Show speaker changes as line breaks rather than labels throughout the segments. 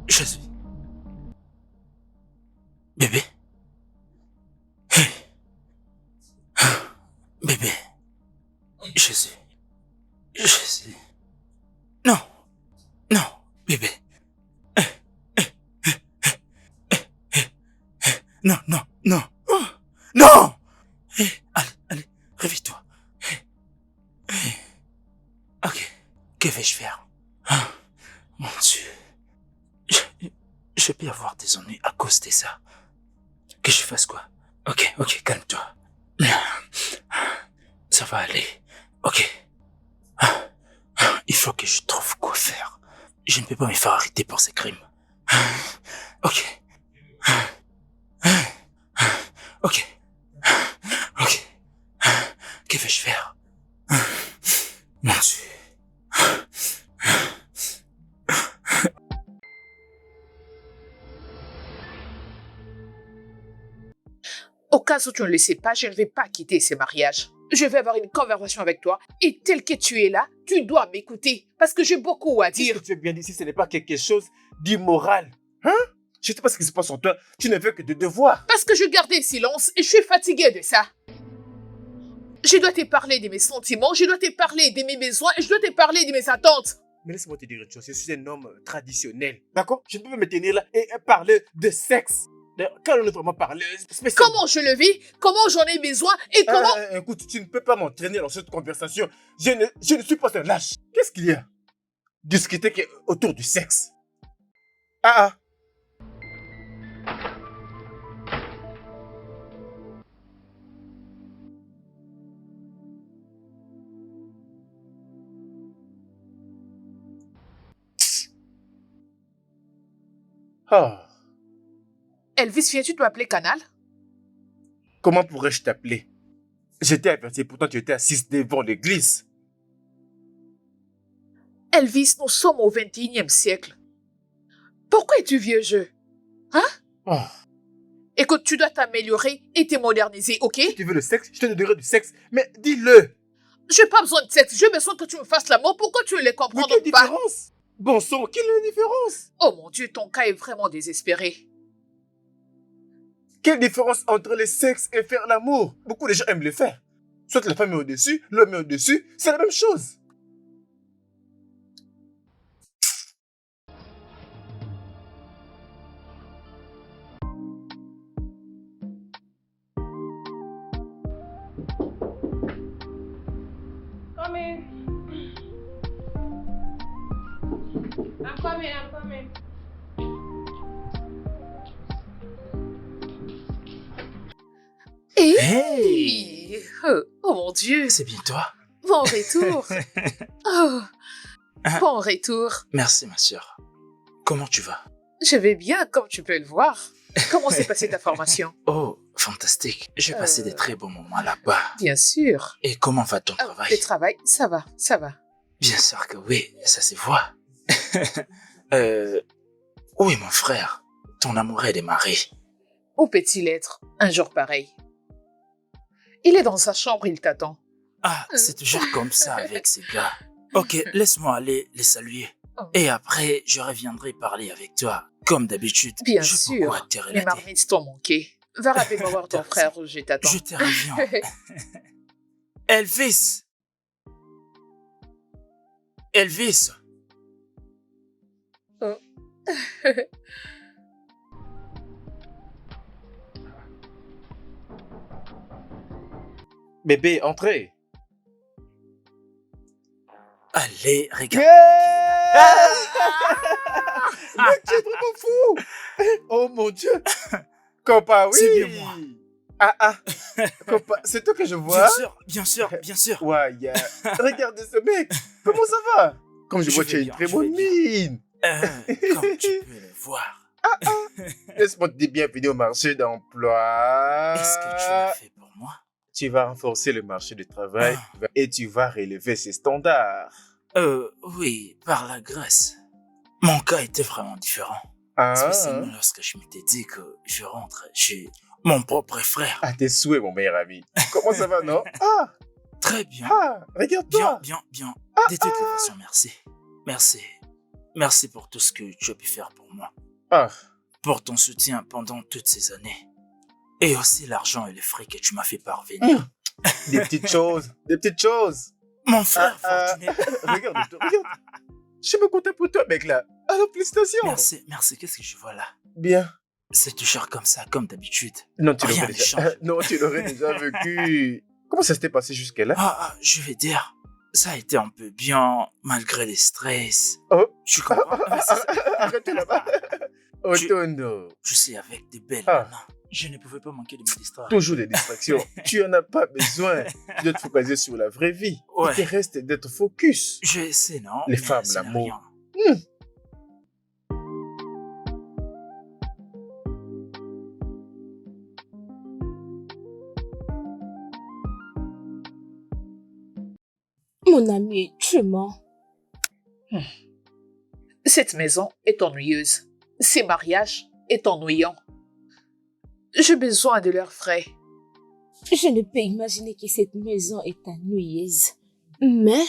Je suis... Bébé. Hey. Bébé. Je suis... Non. Non, bébé. Non, non, non. Non. Allez, réveille-toi. Ok, que vais-je faire? Mon Dieu. Je peux avoir des ennuis à cause de ça. Que je fasse quoi? Ok, calme-toi. Ça va aller. Ok. Il faut que je trouve quoi faire. Je ne peux pas me faire arrêter pour ces crimes. Ok. Que vais-je faire? Mon Dieu.
Au cas où tu ne le sais pas, je ne vais pas quitter ce mariage. Je vais avoir une conversation avec toi et tel que tu es là, tu dois m'écouter parce que j'ai beaucoup à dire.
Qu'est-ce que tu veux bien dire si ce n'est pas quelque chose d'immoral? Hein? Je ne sais pas ce qui se passe en toi. Tu ne fais que de devoirs.
Parce que je gardais silence et je suis fatiguée de ça. Je dois te parler de mes sentiments, je dois te parler de mes besoins et je dois te parler de mes attentes.
Mais laisse-moi te dire une chose. Je suis un homme traditionnel. D'accord? Je ne peux pas me tenir là et parler de sexe. Quand on est vraiment parlé, spécialement.
Comment je le vis, comment j'en ai besoin et comment...
Écoute, tu ne peux pas m'entraîner dans cette conversation. Je ne suis pas un lâche. Qu'est-ce qu'il y a? Discuter autour du sexe. Ah.
Elvis, viens-tu t'appeler Canal?
Comment pourrais-je t'appeler? J'étais averti, pourtant tu étais assise devant l'église.
Elvis, nous sommes au 21e siècle. Pourquoi es-tu vieux jeu? Hein? Écoute, tu dois t'améliorer et te moderniser, ok?
Si tu veux le sexe, je te donnerai du sexe. Mais dis-le!
J'ai pas besoin de sexe, j'ai besoin que tu me fasses l'amour. Pourquoi tu ne les comprends
Mais quelle
pas?
différence? Bon sang, quelle est la différence?
Oh mon Dieu, ton cas est vraiment désespéré.
Quelle différence entre le sexe et faire l'amour? Beaucoup de gens aiment le faire. Soit la femme est au-dessus, l'homme est au-dessus, c'est la même chose.
Come in. I'm coming.
Hey! Oh mon Dieu!
C'est bien toi?
Bon retour! Oh, bon retour!
Merci, ma sœur. Comment tu vas?
Je vais bien, comme tu peux le voir. Comment s'est passée ta formation?
Oh, fantastique. J'ai passé de très bons moments là-bas.
Bien sûr.
Et comment va ton travail?
Le travail, ça va.
Bien sûr que oui, ça se voit. Oui, mon frère. Ton amour est démarré.
Où peut-il être un jour pareil? Il est dans sa chambre, il t'attend.
Ah, c'est toujours comme ça avec ces gars. Ok, laisse-moi aller les saluer. Et après, je reviendrai parler avec toi. Comme d'habitude.
Bien sûr, les marmites t'ont manqué. Va rapidement voir ton frère, je t'attends.
Je te reviens. Elvis! Elvis!
Oh.
Bébé, entrez.
Allez, regarde.
Mais tu es vraiment fou. Oh mon Dieu. Compa, oui.
C'est bien moi.
Compa, c'est toi que je vois.
Bien sûr.
Ouais, regardez ce mec. Comment ça va? Comme je vois, tu as une très bonne mine.
Comme tu peux le voir.
Laisse-moi te dire bienvenue au marché d'emploi.
Est-ce que tu l'as fait pour moi?
Tu vas renforcer le marché du travail et tu vas relever ses standards.
Oui, par la grâce. Mon cas était vraiment différent. Spécialement lorsque je m'étais dit que je rentre chez mon propre frère.
À tes souhaits, mon meilleur ami. Comment ça va, non?
Très bien.
Regarde-toi.
Bien. De toutes les façons, merci. Merci pour tout ce que tu as pu faire pour moi.
Ah,
Pour ton soutien pendant toutes ces années. Et aussi l'argent et les frais que tu m'as fait parvenir.
des petites choses, des petites choses.
Mon frère
Ah,
fortuné.
regarde, regarde. Je suis pas content pour toi, mec, là. Alors, félicitations.
Merci. Qu'est-ce que je vois là?
Bien.
C'est toujours comme ça, comme d'habitude.
Non, tu
Rien
l'aurais
ne
déjà...
change.
non, tu l'aurais déjà vécu. Comment ça s'était passé jusqu'à là?
Je vais dire, ça a été un peu bien, malgré les stress.
Oh.
Tu comprends? C'est ça.
Arrêtez là-bas. Otondo.
Je sais, avec des belles
Ah.
nanas, je ne pouvais pas manquer de me distraire.
Toujours des distractions. Tu en as pas besoin. Tu dois te focaliser sur la vraie vie.
Ouais.
Il te reste d'être focus.
Je sais, non?
Les
mais
femmes,
ça n'a
l'amour.
rien.
Mon ami, tu mens.
Cette maison est ennuyeuse. Ces mariages est ennuyant. J'ai besoin de leurs frais.
Je ne peux imaginer que cette maison est ennuyeuse. Mais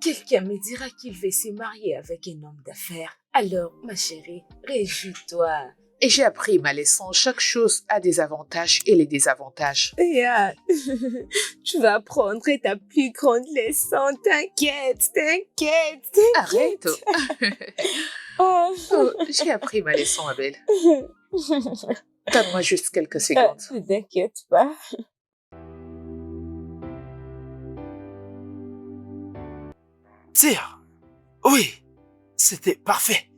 quelqu'un me dira qu'il veut se marier avec un homme d'affaires. Alors, ma chérie, réjouis-toi.
Et j'ai appris ma leçon. Chaque chose a des avantages et les désavantages.
Yeah. Tu vas apprendre ta plus grande leçon. T'inquiète.
Arrête.
Oh.
Oh, j'ai appris ma leçon, Abel. Donne-moi juste quelques secondes.
Ne t'inquiète pas.
Tire. Oui, c'était parfait.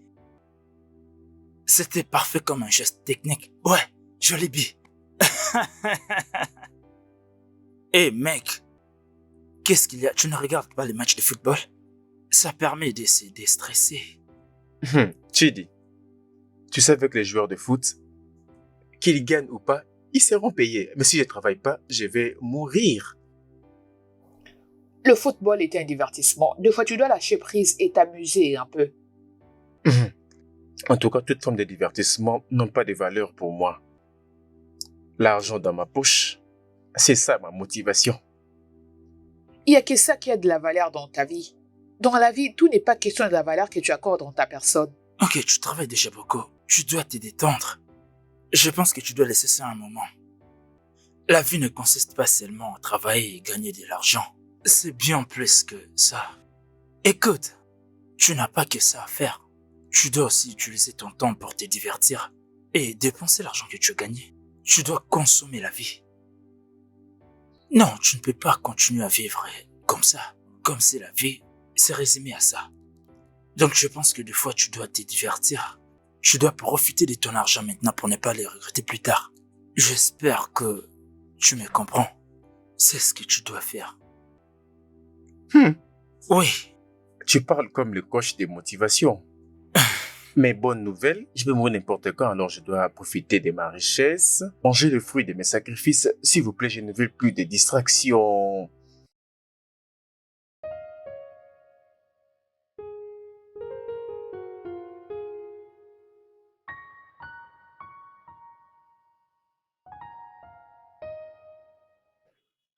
C'était parfait comme un geste technique. Ouais, joli bi. Hey mec, qu'est-ce qu'il y a? Tu ne regardes pas les matchs de football? Ça permet de se déstresser.
Chidi, tu sais avec les joueurs de foot, qu'ils gagnent ou pas, ils seront payés. Mais si je travaille pas, je vais mourir.
Le football est un divertissement. Des fois, tu dois lâcher prise et t'amuser un peu.
En tout cas, toute forme de divertissement n'ont pas de valeur pour moi. L'argent dans ma poche, c'est ça ma motivation.
Il n'y a que ça qui a de la valeur dans ta vie. Dans la vie, tout n'est pas question de la valeur que tu accordes dans ta personne.
Ok, tu travailles déjà beaucoup. Tu dois te détendre. Je pense que tu dois laisser ça un moment. La vie ne consiste pas seulement à travailler et gagner de l'argent. C'est bien plus que ça. Écoute, tu n'as pas que ça à faire. Tu dois aussi utiliser ton temps pour te divertir et dépenser l'argent que tu as gagné. Tu dois consommer la vie. Non, tu ne peux pas continuer à vivre comme ça. Comme si la vie s'est résumée à ça. Donc je pense que des fois tu dois te divertir. Tu dois profiter de ton argent maintenant pour ne pas les regretter plus tard. J'espère que tu me comprends. C'est ce que tu dois faire. Oui.
Tu parles comme le coach des motivations. Mais bonne nouvelle, je peux mourir n'importe quand, alors je dois profiter de ma richesse, manger le fruit de mes sacrifices. S'il vous plaît, je ne veux plus de distractions.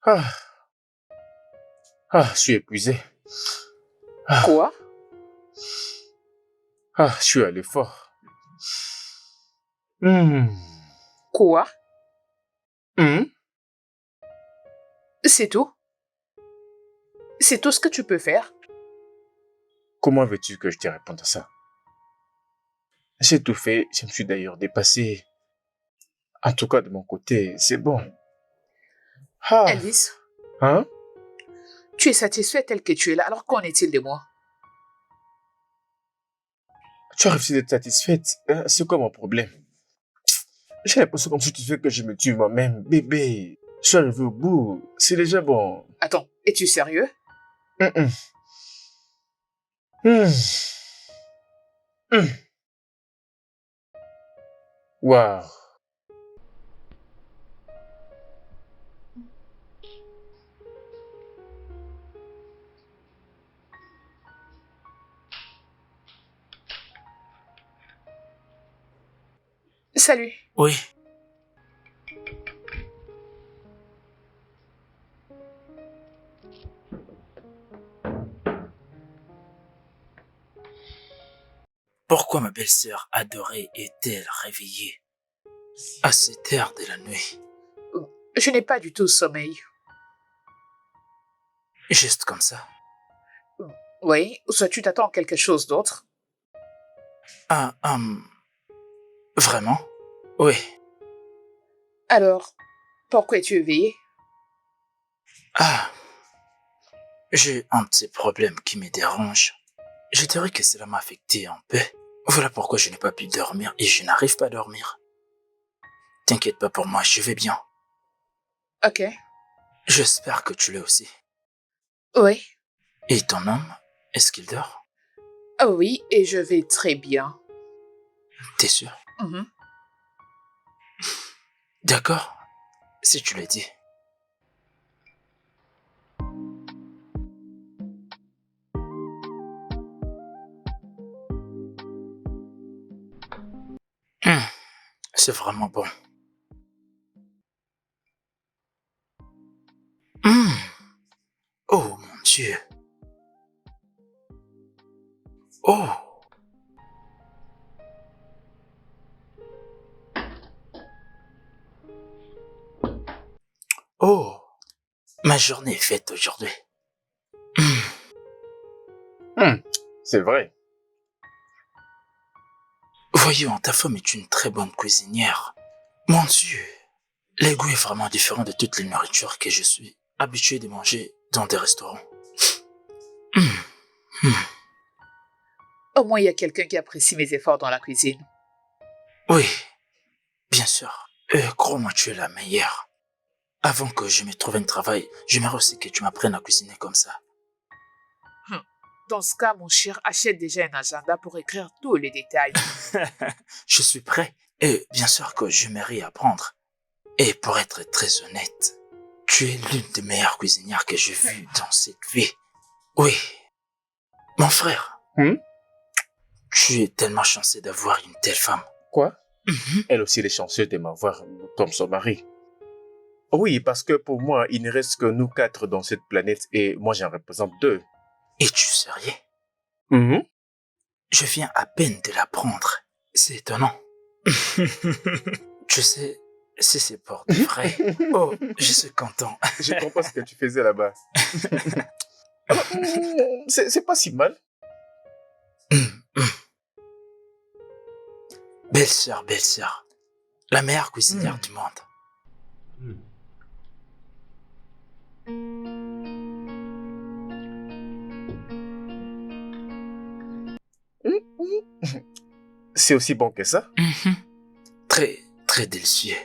Ah, je suis épuisé.
Quoi?
Je suis à l'effort.
Quoi? C'est tout? C'est tout ce que tu peux faire?
Comment veux-tu que je te réponde à ça? J'ai tout fait, je me suis d'ailleurs dépassé. En tout cas, de mon côté, c'est bon.
Elvis,
Hein?
tu es satisfait tel que tu es là, alors qu'en est-il de moi?
Tu as refusé d'être satisfaite. C'est quoi mon problème? J'ai l'impression comme si tu fais que je me tue moi-même. Bébé, je suis arrivé au bout. C'est déjà bon.
Attends, es-tu sérieux?
Waouh.
Salut.
Oui. Pourquoi ma belle-sœur adorée est-elle réveillée à cette heure de la nuit?
Je n'ai pas du tout sommeil.
Juste comme ça.
Oui, ou soit tu t'attends à quelque chose d'autre.
Ah, vraiment? Oui.
Alors, pourquoi es-tu éveillé?
Ah, j'ai un petit problème qui me dérange. Je dirais que cela m'a affecté un peu. Voilà pourquoi je n'ai pas pu dormir et je n'arrive pas à dormir. T'inquiète pas pour moi, je vais bien.
Ok.
J'espère que tu l'es aussi.
Oui.
Et ton homme, est-ce qu'il dort?
Oh oui, et je vais très bien.
T'es sûr?
Mhm.
D'accord, si tu le dis. C'est vraiment bon. Oh mon Dieu. Oh. Oh. Ma journée est faite aujourd'hui.
C'est vrai.
Voyons, ta femme est une très bonne cuisinière. Mon Dieu. Le goût est vraiment différent de toutes les nourritures que je suis habitué de manger dans des restaurants.
Au moins, il y a quelqu'un qui apprécie mes efforts dans la cuisine.
Oui, bien sûr. Crois-moi, tu es la meilleure. Avant que je me trouve un travail, j'aimerais aussi que tu m'apprennes à cuisiner comme ça.
Dans ce cas, mon cher, achète déjà un agenda pour écrire tous les détails.
Je suis prêt. Et bien sûr que j'aimerais apprendre. Et pour être très honnête, tu es l'une des meilleures cuisinières que j'ai vues dans cette vie. Oui. Mon frère. Tu es tellement chanceux d'avoir une telle femme.
Quoi? Elle aussi, elle est chanceuse de m'avoir comme son mari. Oui, parce que pour moi, il ne reste que nous 4 dans cette planète et moi, j'en représente 2.
Es-tu sérieux? Je viens à peine de l'apprendre. C'est étonnant. Tu sais, si c'est pour de vrai. Oh, je suis content.
Je comprends ce que tu faisais là-bas. C'est pas si mal.
Belle-sœur. La meilleure cuisinière du monde.
C'est aussi bon que ça?
Très, très délicieux.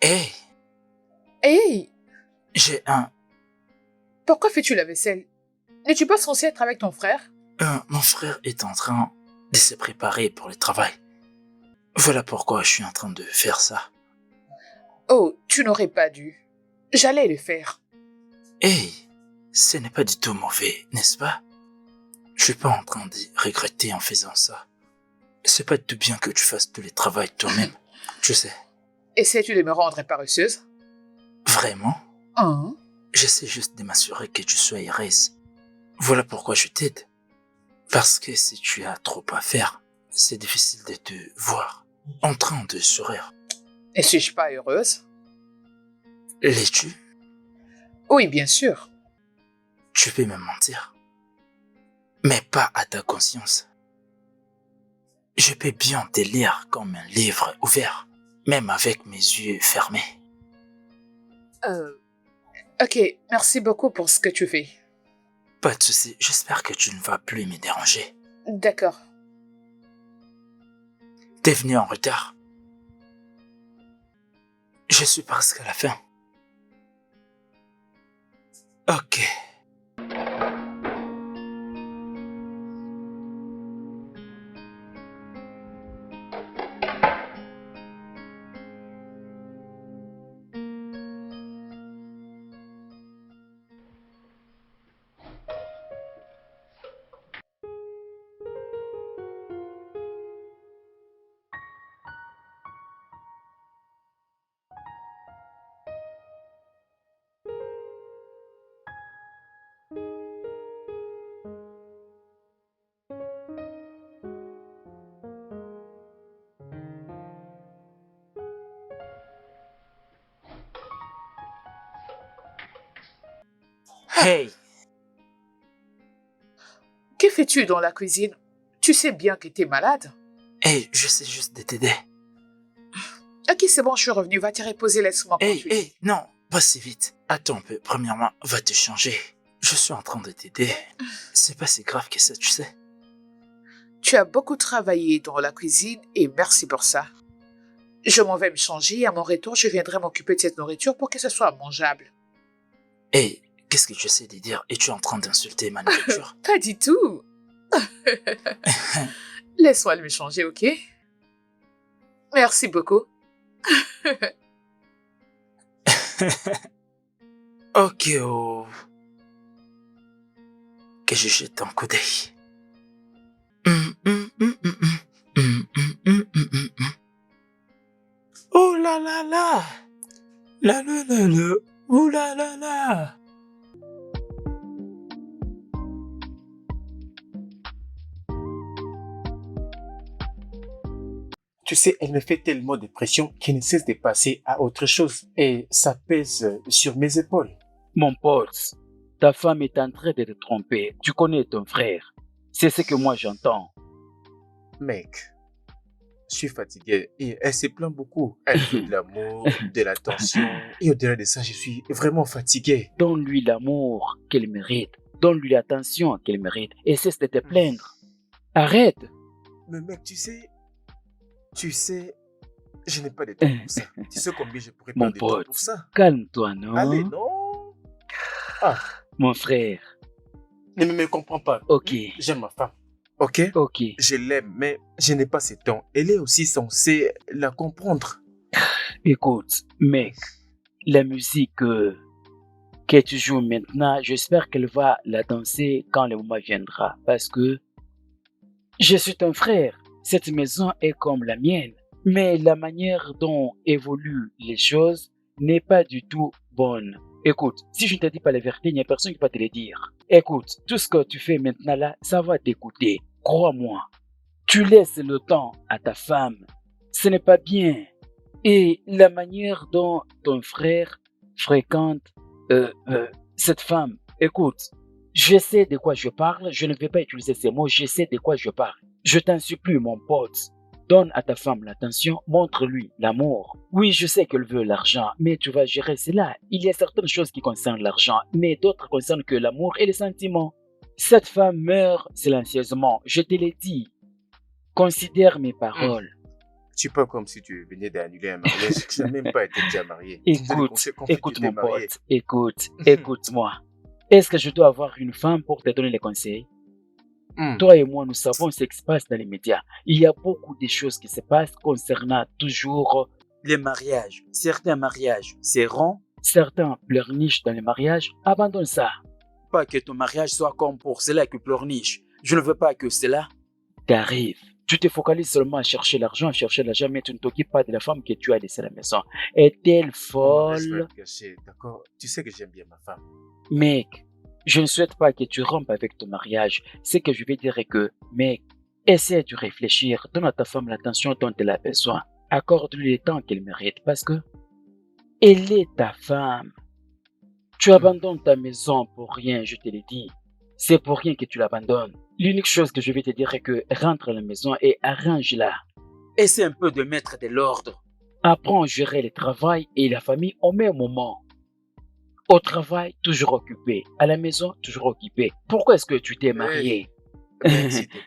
Hey,
Hey,
j'ai un...
pourquoi fais-tu la vaisselle? N'es-tu pas censé être avec ton frère?
Mon frère est en train de se préparer pour le travail. Voilà pourquoi je suis en train de faire ça.
Oh, tu n'aurais pas dû. J'allais le faire.
Hey, ce n'est pas du tout mauvais, n'est-ce pas? Je suis pas en train de regretter en faisant ça. C'est pas tout bien que tu fasses tout le travail toi-même, tu sais.
Essaies-tu de me rendre paresseuse?
Vraiment?
Hein?
J'essaie juste de m'assurer que tu sois heureuse. Voilà pourquoi je t'aide. Parce que si tu as trop à faire, c'est difficile de te voir en train de sourire.
Ne suis-je pas heureuse?
L'es-tu?
Oui, bien sûr.
Tu peux me mentir. Mais pas à ta conscience. Je peux bien te lire comme un livre ouvert, même avec mes yeux fermés.
Ok, merci beaucoup pour ce que tu fais.
Pas de souci, j'espère que tu ne vas plus me déranger.
D'accord.
T'es venu en retard. Je suis presque à la fin. Ok. Hey,
Que fais-tu dans la cuisine? Tu sais bien que t'es malade.
hey, je sais juste de t'aider.
Ok, c'est bon, je suis revenu. Va te reposer, laisse-moi continuer.
Hey, non, pas si vite. Attends un peu. Premièrement, va te changer. Je suis en train de t'aider. C'est pas si grave que ça, tu sais.
Tu as beaucoup travaillé dans la cuisine et merci pour ça. Je m'en vais me changer et à mon retour, je viendrai m'occuper de cette nourriture pour que ce soit mangeable.
Hey, qu'est-ce que tu essaies de dire? Es-tu en train d'insulter ma nourriture?
Pas du tout. Laisse-moi me changer, ok? Merci beaucoup.
Ok, oh. Que je jette un coup d'œil. Oh là là là! La la la la! Oh là là là!
Tu sais, elle me fait tellement de pression qu'elle ne cesse de passer à autre chose. Et ça pèse sur mes épaules.
Mon pote, ta femme est en train de te tromper. Tu connais ton frère. C'est ce que moi j'entends.
Mec, je suis fatigué et elle se plaint beaucoup. Elle veut de l'amour, de l'attention. Et au-delà de ça, je suis vraiment fatigué.
Donne-lui l'amour qu'elle mérite. Donne-lui l'attention qu'elle mérite. Et cesse de te plaindre. Arrête.
Mais mec, tu sais, je n'ai pas de temps pour ça. Tu sais combien je pourrais
Mon
prendre de temps
pote,
pour ça?
calme-toi, non?
Allez, non. Ah,
Mon frère,
ne me comprends pas.
ok,
J'aime ma femme. Ok?
ok.
Je l'aime, mais je n'ai pas ce temps. Elle est aussi censée la comprendre.
Écoute, mec, la musique que tu joues maintenant, j'espère qu'elle va la danser quand le moment viendra. Parce que je suis ton frère. Cette maison est comme la mienne. Mais la manière dont évoluent les choses n'est pas du tout bonne. Écoute, si je ne te dis pas la vérité, il n'y a personne qui va te le dire. Écoute, tout ce que tu fais maintenant là, ça va t'écouter. Crois-moi. Tu laisses le temps à ta femme. Ce n'est pas bien. Et la manière dont ton frère fréquente cette femme, écoute, je sais de quoi je parle, je ne vais pas utiliser ces mots, je sais de quoi je parle. Je t'en supplie, mon pote, donne à ta femme l'attention, montre-lui l'amour. Oui, je sais qu'elle veut l'argent, mais tu vas gérer cela. Il y a certaines choses qui concernent l'argent, mais d'autres concernent que l'amour et les sentiments. Cette femme meurt silencieusement, je te l'ai dit. Considère mes paroles.
C'est pas comme si tu venais d'annuler un mariage. Tu n'as même pas été déjà marié.
Écoute mon pote, écoute-moi. Est-ce que je dois avoir une femme pour te donner les conseils? Toi et moi, nous savons ce qui se passe dans les médias. Il y a beaucoup de choses qui se passent concernant toujours les mariages. Certains mariages seront, certains pleurnichent dans les mariages. Abandonne ça. Pas que ton mariage soit comme pour cela qui pleurniche. Je ne veux pas que cela t'arrive. Tu te focalises seulement à chercher l'argent, mais tu ne t'occupes pas de la femme que tu as laissée à la maison. Est-elle folle?
Je vais te cacher, d'accord? Tu sais que j'aime bien ma femme.
Mec, je ne souhaite pas que tu rompes avec ton mariage. Ce que je vais dire est que, mec, essaie de réfléchir. Donne à ta femme l'attention dont elle a besoin. Accorde-lui le temps qu'elle mérite parce que elle est ta femme. Tu abandonnes ta maison pour rien, je te l'ai dit. C'est pour rien que tu l'abandonnes. L'unique chose que je vais te dire est que rentre à la maison et arrange-la. Essaie un peu de mettre de l'ordre. Apprends à gérer le travail et la famille au même moment. Au travail, toujours occupé. À la maison, toujours occupé. Pourquoi est-ce que tu t'es marié?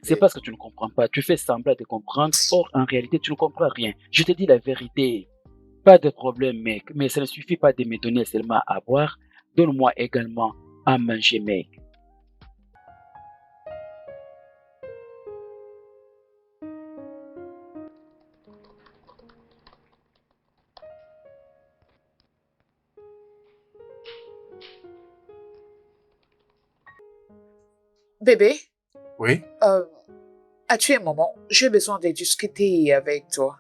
C'est parce que tu ne comprends pas. Tu fais semblant de comprendre. Or, en réalité, tu ne comprends rien. Je te dis la vérité. Pas de problème, mec. Mais ça ne suffit pas de me donner seulement à boire. Donne-moi également à manger, mec.
Bébé,
Oui?
euh, as-tu un moment? J'ai besoin de discuter avec toi.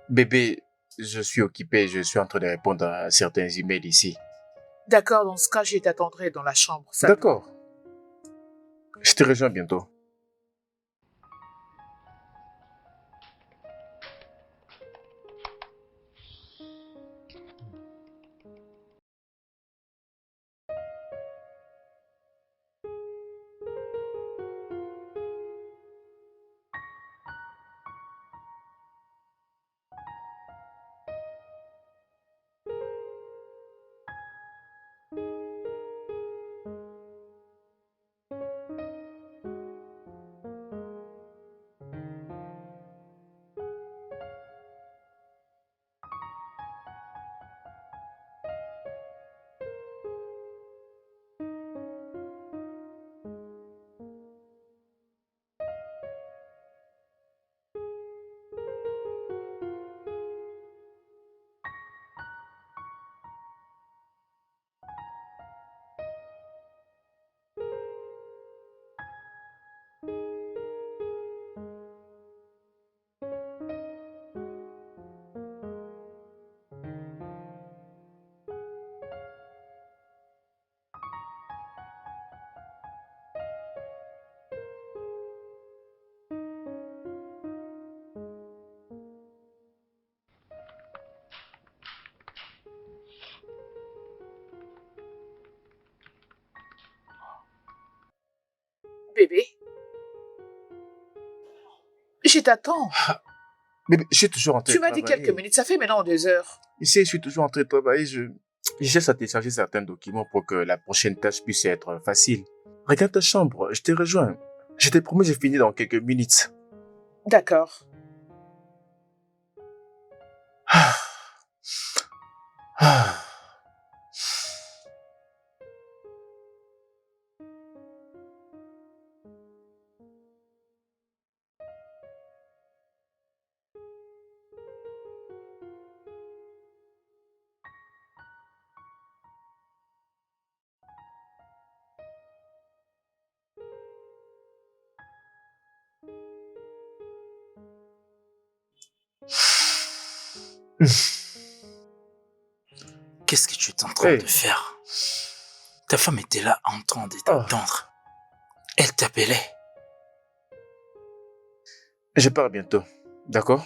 Bébé, je suis occupé, je suis en train de répondre à certains emails ici.
D'accord, dans ce cas, je t'attendrai dans la chambre. Ça te va?
D'accord. Je te rejoins bientôt.
Bébé, je t'attends.
Bébé, je suis toujours en train
Tu
de
m'as dit quelques
travailler.
minutes, ça fait maintenant 2 heures.
Ici, je suis toujours en train de travailler. Je cherche à télécharger certains documents pour que la prochaine tâche puisse être facile. Regarde ta chambre, je te rejoins. Je te promets, j'ai fini dans quelques minutes.
D'accord.
Ah. Ah.
Qu'est-ce que tu es en train
Hey.
de faire? Ta femme était là en train de
Oh.
t'attendre. Elle t'appelait.
Je pars bientôt. D'accord?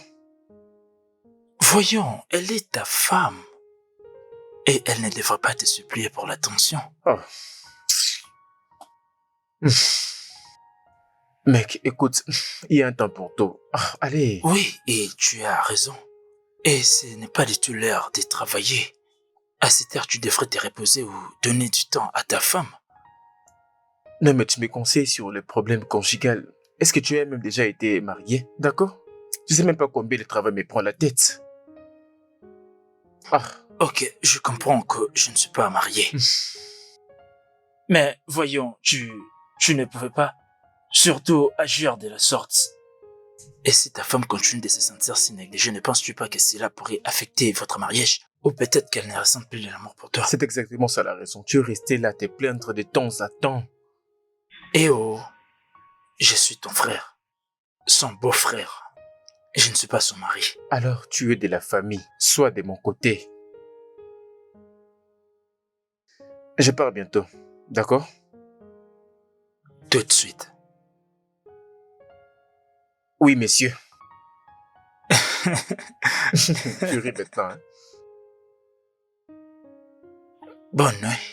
Voyons, elle est ta femme. Et elle ne devrait pas te supplier pour l'attention.
Oh. Mec, écoute, il y a un temps pour tout. Ah, allez.
Oui, et tu as raison. Et ce n'est pas du tout l'heure de travailler. À cette heure, tu devrais te reposer ou donner du temps à ta femme.
Non, mais tu me conseilles sur le problème conjugal. Est-ce que tu as même déjà été marié? D'accord? Tu sais même pas combien le travail me prend la tête. Ah.
Ok, je comprends que je ne suis pas marié. Mais voyons, tu ne pouvais pas surtout agir de la sorte. Et si ta femme continue de se sentir si négligée, ne penses-tu pas que cela pourrait affecter votre mariage? Ou peut-être qu'elle ne ressent plus de l'amour pour toi?
C'est exactement ça la raison. Tu es resté là à te plaindre de temps à temps.
Eh oh, je suis ton frère, son beau-frère. Je ne suis pas son mari.
Alors tu es de la famille, sois de mon côté. Je pars bientôt, d'accord?
Tout de suite.
Oui, messieurs. Tu ris maintenant, hein?
Bonne nuit.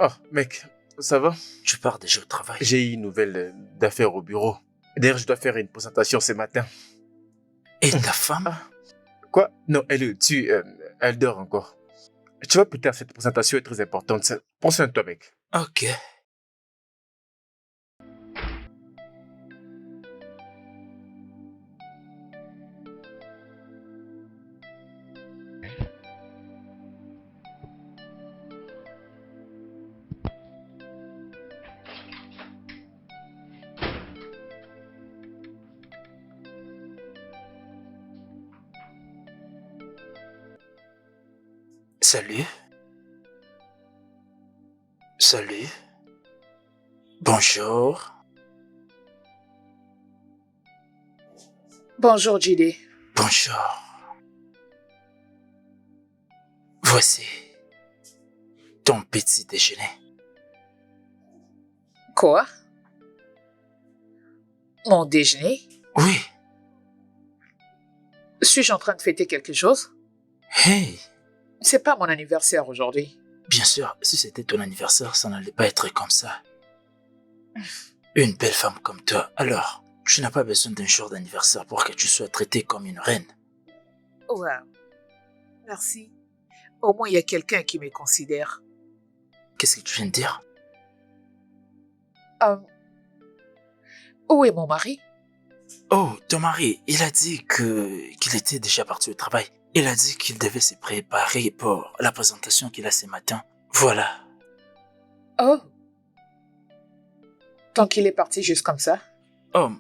Oh, mec, ça va?
Tu pars déjà au travail.
J'ai eu une nouvelle d'affaires au bureau. D'ailleurs, je dois faire une présentation ce matin.
Et ta femme?
Ah, quoi? Non, elle est dessus. Elle dort encore. Tu vois, plus tard, cette présentation est très importante. Prends soin de toi, mec.
Ok. Salut. Salut. Bonjour.
Bonjour, Jide.
Bonjour. Voici ton petit déjeuner.
Quoi? Mon déjeuner?
Oui.
Suis-je en train de fêter quelque chose?
Hey.
C'est pas mon anniversaire aujourd'hui.
Bien sûr, si c'était ton anniversaire, ça n'allait pas être comme ça. Une belle femme comme toi, alors, tu n'as pas besoin d'un jour d'anniversaire pour que tu sois traitée comme une reine.
Wow. Merci. Au moins, il y a quelqu'un qui me considère.
Qu'est-ce que tu viens de dire?
Où est mon mari?
Oh, ton mari, il a dit qu'il était déjà parti au travail. Il a dit qu'il devait se préparer pour la présentation qu'il a ce matin. Voilà.
Oh. Tant qu'il est parti juste comme ça?
Oh,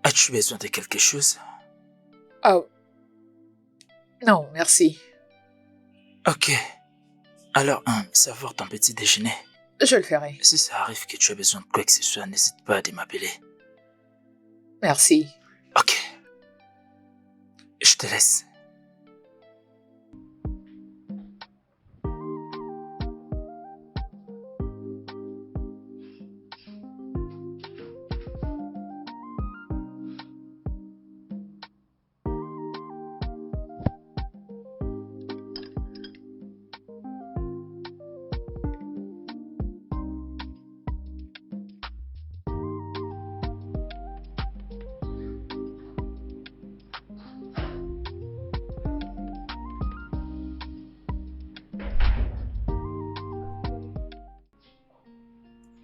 as-tu besoin de quelque chose?
Oh. Non, merci.
Ok. Alors, savoir ton petit déjeuner.
Je le ferai.
Si ça arrive que tu as besoin de quoi que ce soit, n'hésite pas à m'appeler.
Merci.
Ok. Je te laisse.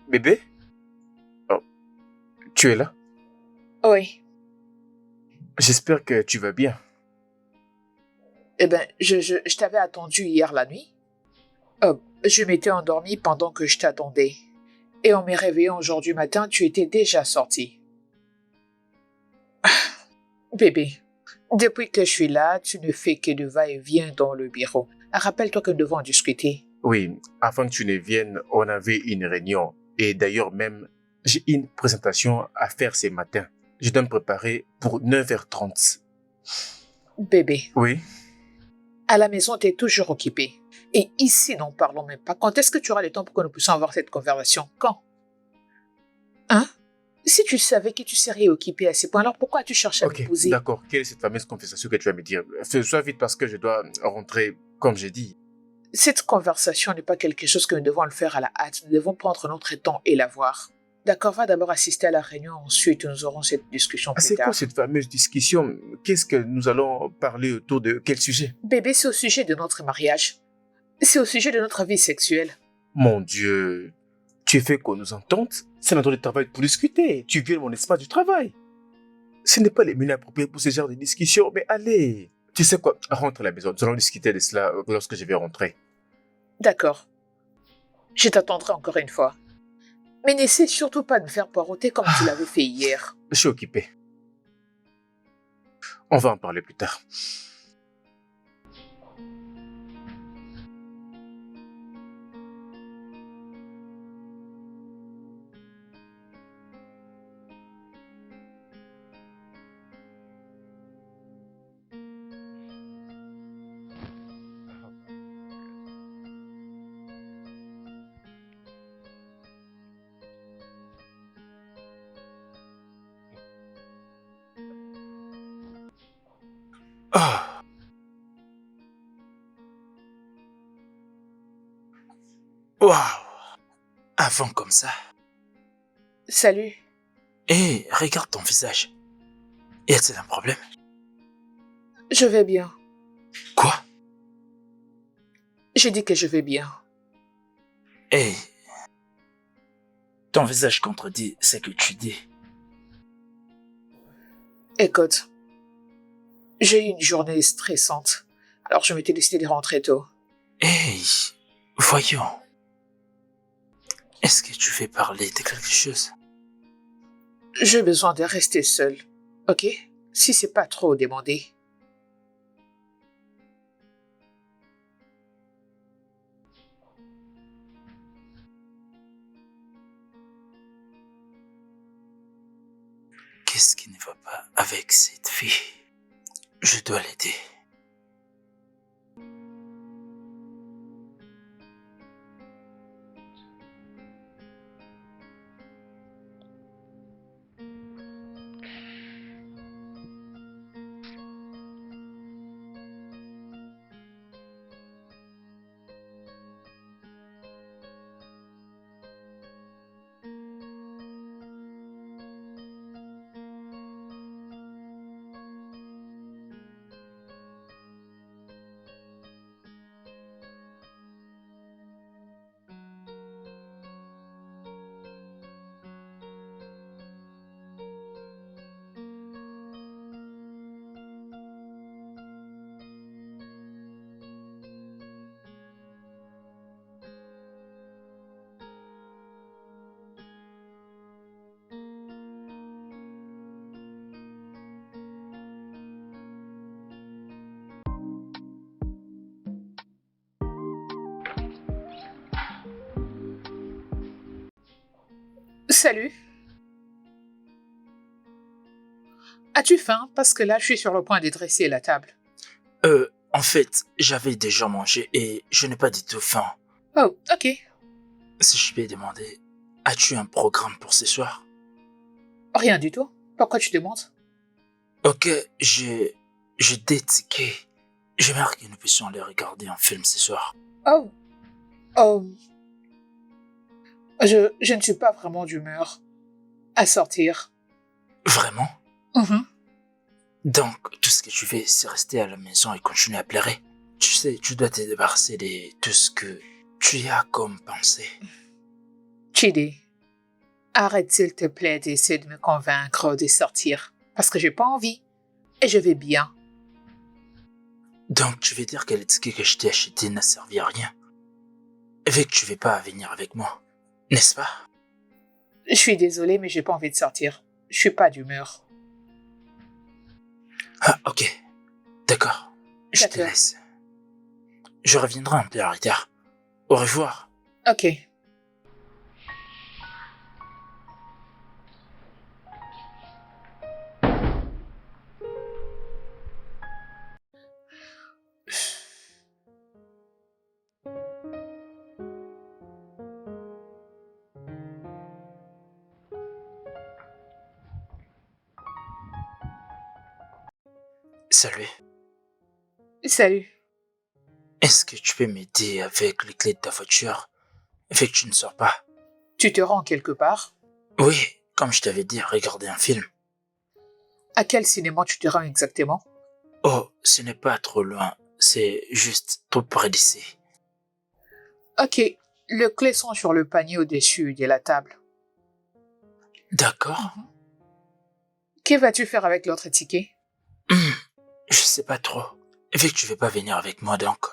Bébé? Oh, tu es là?
Oui.
J'espère que tu vas bien.
Eh ben, je t'avais attendu hier la nuit. Je m'étais endormie pendant que je t'attendais. Et en me réveillant aujourd'hui matin, tu étais déjà sorti. Bébé, depuis que je suis là, tu ne fais que de va-et-vient dans le bureau. Rappelle-toi que nous devons en discuter.
Oui, avant que tu ne viennes, on avait une réunion. Et d'ailleurs même, j'ai une présentation à faire ce matin. Je dois me préparer pour 9h30.
Bébé,
Oui?
à la maison, tu es toujours occupé. Et ici, n'en parlons même pas. Quand est-ce que tu auras le temps pour que nous puissions avoir cette conversation? Quand? Hein? Si tu savais que tu serais occupé à ce point, alors pourquoi tu cherches à
Ok,
m'épouser?
d'accord. Quelle est cette fameuse conversation que tu vas me dire? Fais-toi vite parce que je dois rentrer, comme j'ai dit.
Cette conversation n'est pas quelque chose que nous devons le faire à la hâte. Nous devons prendre notre temps et la voir. D'accord, va d'abord assister à la réunion, ensuite nous aurons cette discussion plus
C'est
tard.
quoi cette fameuse discussion? Qu'est-ce que nous allons parler autour de quel sujet?
Bébé, c'est au sujet de notre mariage. C'est au sujet de notre vie sexuelle.
Mon Dieu, tu fais qu'on nous entende? C'est notre travail pour discuter. Tu viens de mon espace du travail. Ce n'est pas les milieux appropriés pour ce genre de discussion, mais allez. Tu sais quoi? Rentre à la maison. Nous allons discuter de cela lorsque je vais rentrer.
D'accord. Je t'attendrai encore une fois. Mais n'essaie surtout pas de me faire poireauter comme tu l'avais fait hier.
Je suis occupé. On va en parler plus tard.
Oh. Waouh. avant comme ça.
Salut.
Hé, regarde ton visage. Y a-t-il un problème?
Je vais bien.
Quoi?
J'ai dit que je vais bien.
Hé, ton visage contredit ce que tu dis.
Écoute, j'ai eu une journée stressante, alors je m'étais décidé de rentrer tôt.
Hé, voyons. Est-ce que tu veux parler de quelque chose?
J'ai besoin de rester seul, ok? Si c'est pas trop demandé.
Qu'est-ce qui ne va pas avec cette fille? Je dois l'aider.
Salut. As-tu faim? Parce que là, je suis sur le point de dresser la table.
En fait, j'avais déjà mangé et je n'ai pas du tout faim.
Oh, ok.
Si je peux demander, as-tu un programme pour ce soir?
Rien du tout. Pourquoi tu demandes?
Ok, j'ai des tickets. J'aimerais que nous puissions aller regarder un film ce soir.
Oh. Oh. Je ne suis pas vraiment d'humeur à sortir.
Vraiment?
Mhm.
Donc, tout ce que tu fais, c'est rester à la maison et continuer à pleurer. Tu sais, tu dois te débarrasser de tout ce que tu as comme pensée.
Chidi, arrête s'il te plaît d'essayer de me convaincre de sortir. Parce que j'ai pas envie. Et je vais bien.
Donc, tu veux dire que les tickets que je t'ai achetés n'a servi à rien? Vu que tu veux pas venir avec moi, n'est-ce pas?
Je suis désolée, mais j'ai pas envie de sortir. Je suis pas d'humeur.
Ah, ok. D'accord. Je te
D'accord.
laisse. Je reviendrai un peu en retard. Au revoir.
Ok.
Salut.
Salut.
Est-ce que tu peux m'aider avec les clés de ta voiture? Vu que tu ne sors pas.
Tu te rends quelque part?
Oui, comme je t'avais dit, regarder un film.
À quel cinéma tu te rends exactement?
Oh, ce n'est pas trop loin. C'est juste tout près d'ici.
Ok. Les clés sont sur le panier au-dessus de la table.
D'accord.
Que vas-tu faire avec l'autre ticket?
Je sais pas trop. Vu que tu veux pas venir avec moi donc,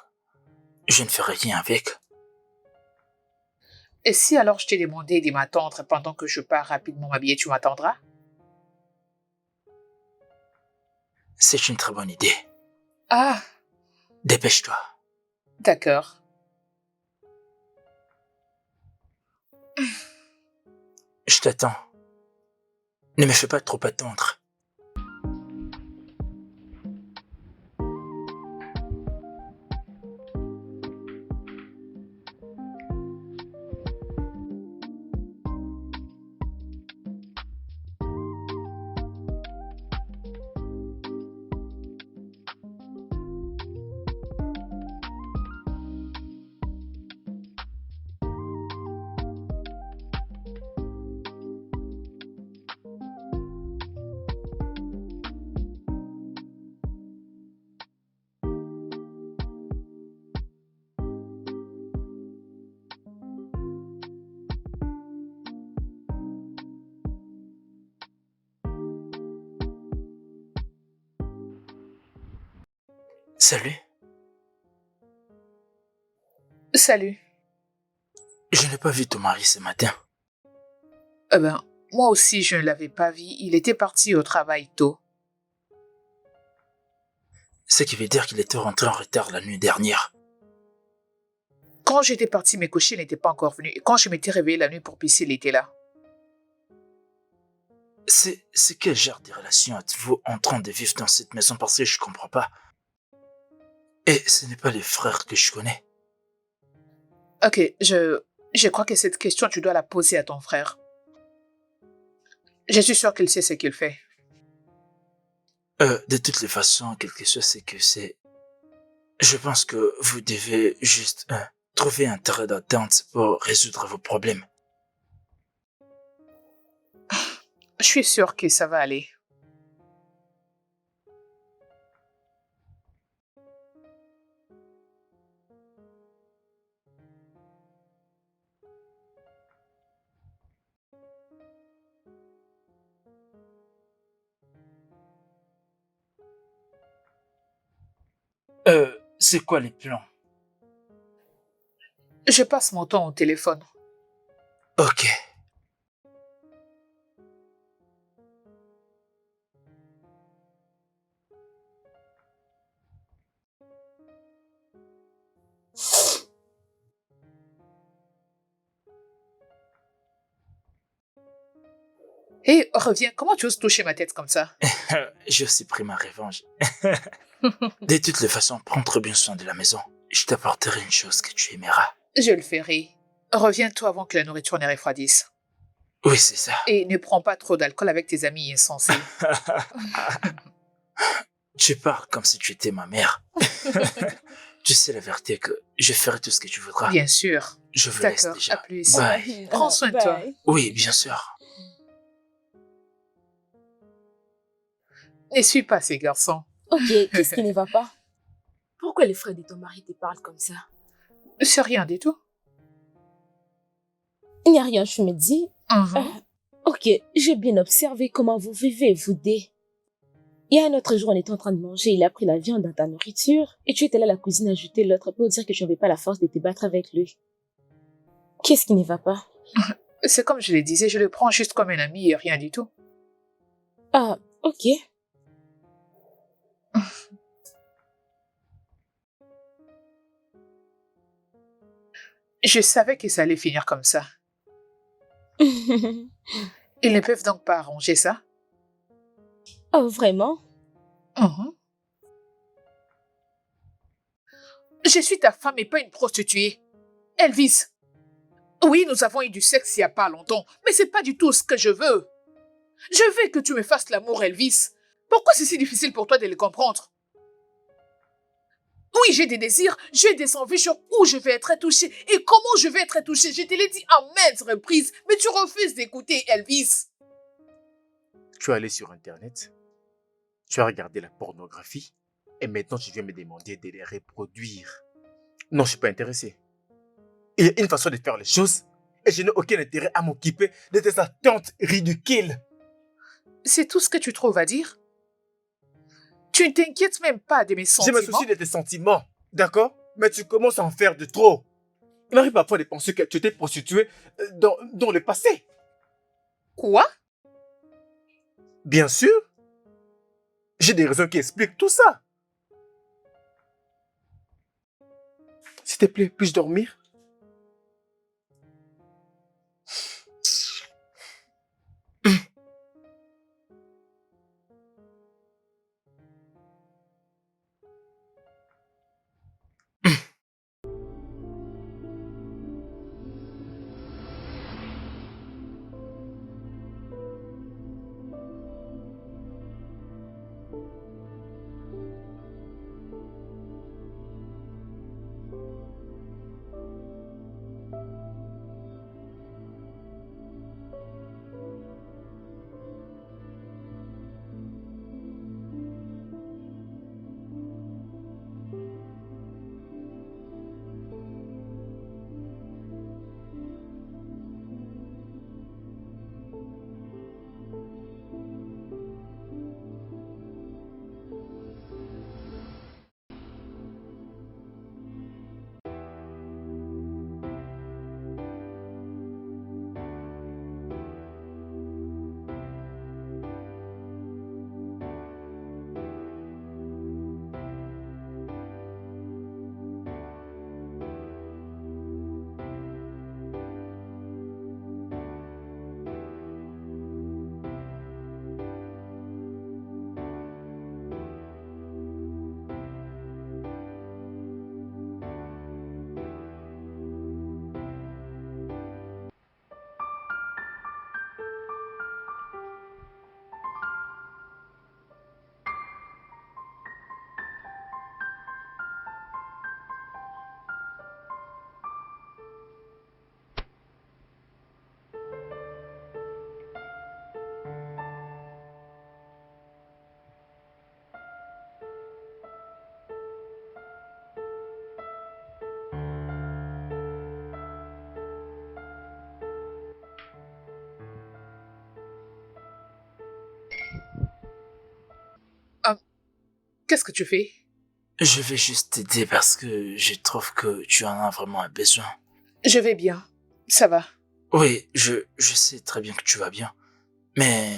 je ne ferai rien avec.
Et si alors je t'ai demandé de m'attendre pendant que je pars rapidement m'habiller, tu m'attendras?
C'est une très bonne idée.
Ah,
Dépêche-toi.
d'accord.
Je t'attends. Ne me fais pas trop attendre. Salut.
Salut.
Je n'ai pas vu ton mari ce matin.
Eh ben, moi aussi, je ne l'avais pas vu. Il était parti au travail tôt.
Ce qui veut dire qu'il était rentré en retard la nuit dernière.
Quand j'étais partie me coucher, il n'était pas encore venu. Et quand je m'étais réveillée la nuit pour pisser, il était là.
C'est quel genre de relation êtes-vous en train de vivre dans cette maison parce que je comprends pas. Et ce n'est pas les frères que je connais.
Ok, je crois que cette question, tu dois la poser à ton frère. Je suis sûre qu'il sait ce qu'il fait.
De toutes les façons, quelque chose c'est que c'est... Je pense que vous devez juste trouver un terrain d'entente pour résoudre vos problèmes.
Je suis sûre que ça va aller.
C'est quoi les plans?
Je passe mon temps au téléphone.
Ok.
Hé, reviens, comment tu oses toucher ma tête comme ça?
J'ai aussi pris ma revanche. De toutes les façons, prends très bien soin de la maison. Je t'apporterai une chose que tu aimeras.
Je le ferai. Reviens-toi avant que la nourriture ne refroidisse.
Oui, c'est ça.
Et ne prends pas trop d'alcool avec tes amis insensés.
Tu parles comme si tu étais ma mère. Tu sais la vérité que je ferai tout ce que tu voudras.
Bien sûr.
Je vous laisse
D'accord,
déjà.
à plus.
Bye.
Prends soin de toi.
Bye.
Oui, bien sûr.
Ne suis pas ces garçons.
Ok, qu'est-ce qui ne va pas? Pourquoi les frères de ton mari te parlent comme ça?
C'est rien du tout.
Il n'y a rien, je me dis.
Mhm.
Ok, j'ai bien observé comment vous vivez, vous deux. Il y a un autre jour, on était en train de manger, il a pris la viande dans ta nourriture, et tu étais là à la cuisine à jeter l'autre pour dire que tu n'avais pas la force de te battre avec lui. Qu'est-ce qui ne va pas?
C'est comme je le disais, je le prends juste comme un ami et rien du tout.
Ah, ok.
Je savais que ça allait finir comme ça. Ils ne peuvent donc pas arranger ça.
Oh, vraiment?
Mhm. Je suis ta femme et pas une prostituée. Elvis. Oui, nous avons eu du sexe il n'y a pas longtemps, mais c'est pas du tout ce que je veux. Je veux que tu me fasses l'amour, Elvis. Pourquoi c'est si difficile pour toi de le comprendre? Oui, j'ai des désirs, j'ai des envies sur où je vais être touchée et comment je vais être touchée. Je te l'ai dit à maintes reprises, mais tu refuses d'écouter, Elvis.
Tu es allé sur Internet, tu as regardé la pornographie, et maintenant tu viens me demander de les reproduire. Non, je suis pas intéressé. Il y a une façon de faire les choses, et je n'ai aucun intérêt à m'occuper de tes attentes ridicules.
C'est tout ce que tu trouves à dire? Tu ne t'inquiètes même pas de mes
Je
sentiments?
me soucie de tes sentiments, d'accord? Mais tu commences à en faire de trop. Il m'arrive parfois de penser que tu étais prostituée dans le passé.
Quoi?
Bien sûr. J'ai des raisons qui expliquent tout ça. S'il te plaît, puis-je dormir?
qu'est-ce que tu fais?
Je vais juste t'aider parce que je trouve que tu en as vraiment un besoin.
Je vais bien. Ça va.
Oui, je sais très bien que tu vas bien. Mais...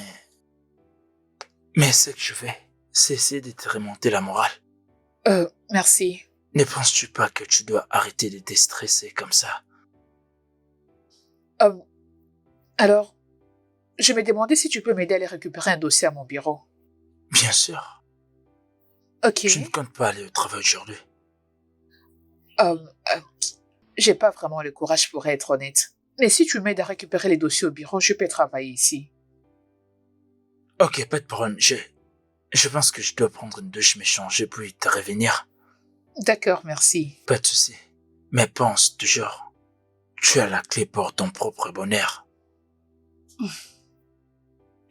Mais ce que je fais, c'est essayer de te remonter la morale.
Merci.
Ne penses-tu pas que tu dois arrêter de te stresser comme ça?
Euh, alors, je me demandais si tu peux m'aider à aller récupérer un dossier à mon bureau.
Bien sûr.
Ok.
Je ne compte pas aller au travail aujourd'hui.
Euh, euh, j'ai pas vraiment le courage pour être honnête. Mais si tu m'aides à récupérer les dossiers au bureau, je peux travailler ici.
Ok, pas de problème. Je pense que je dois prendre une douche, me changer, puis te revenir.
D'accord, merci.
Pas de souci. Mais pense toujours, tu as la clé pour ton propre bonheur.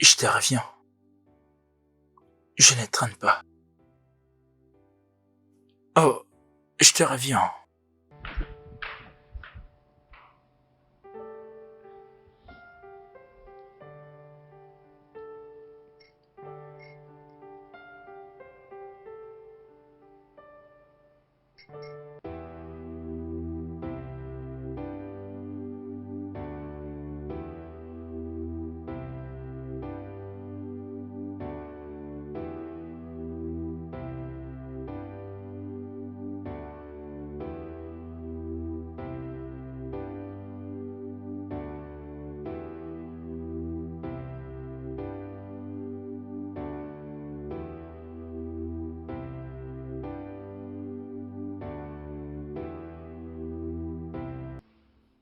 Je te reviens. Je ne traîne pas. Oh, je te reviens.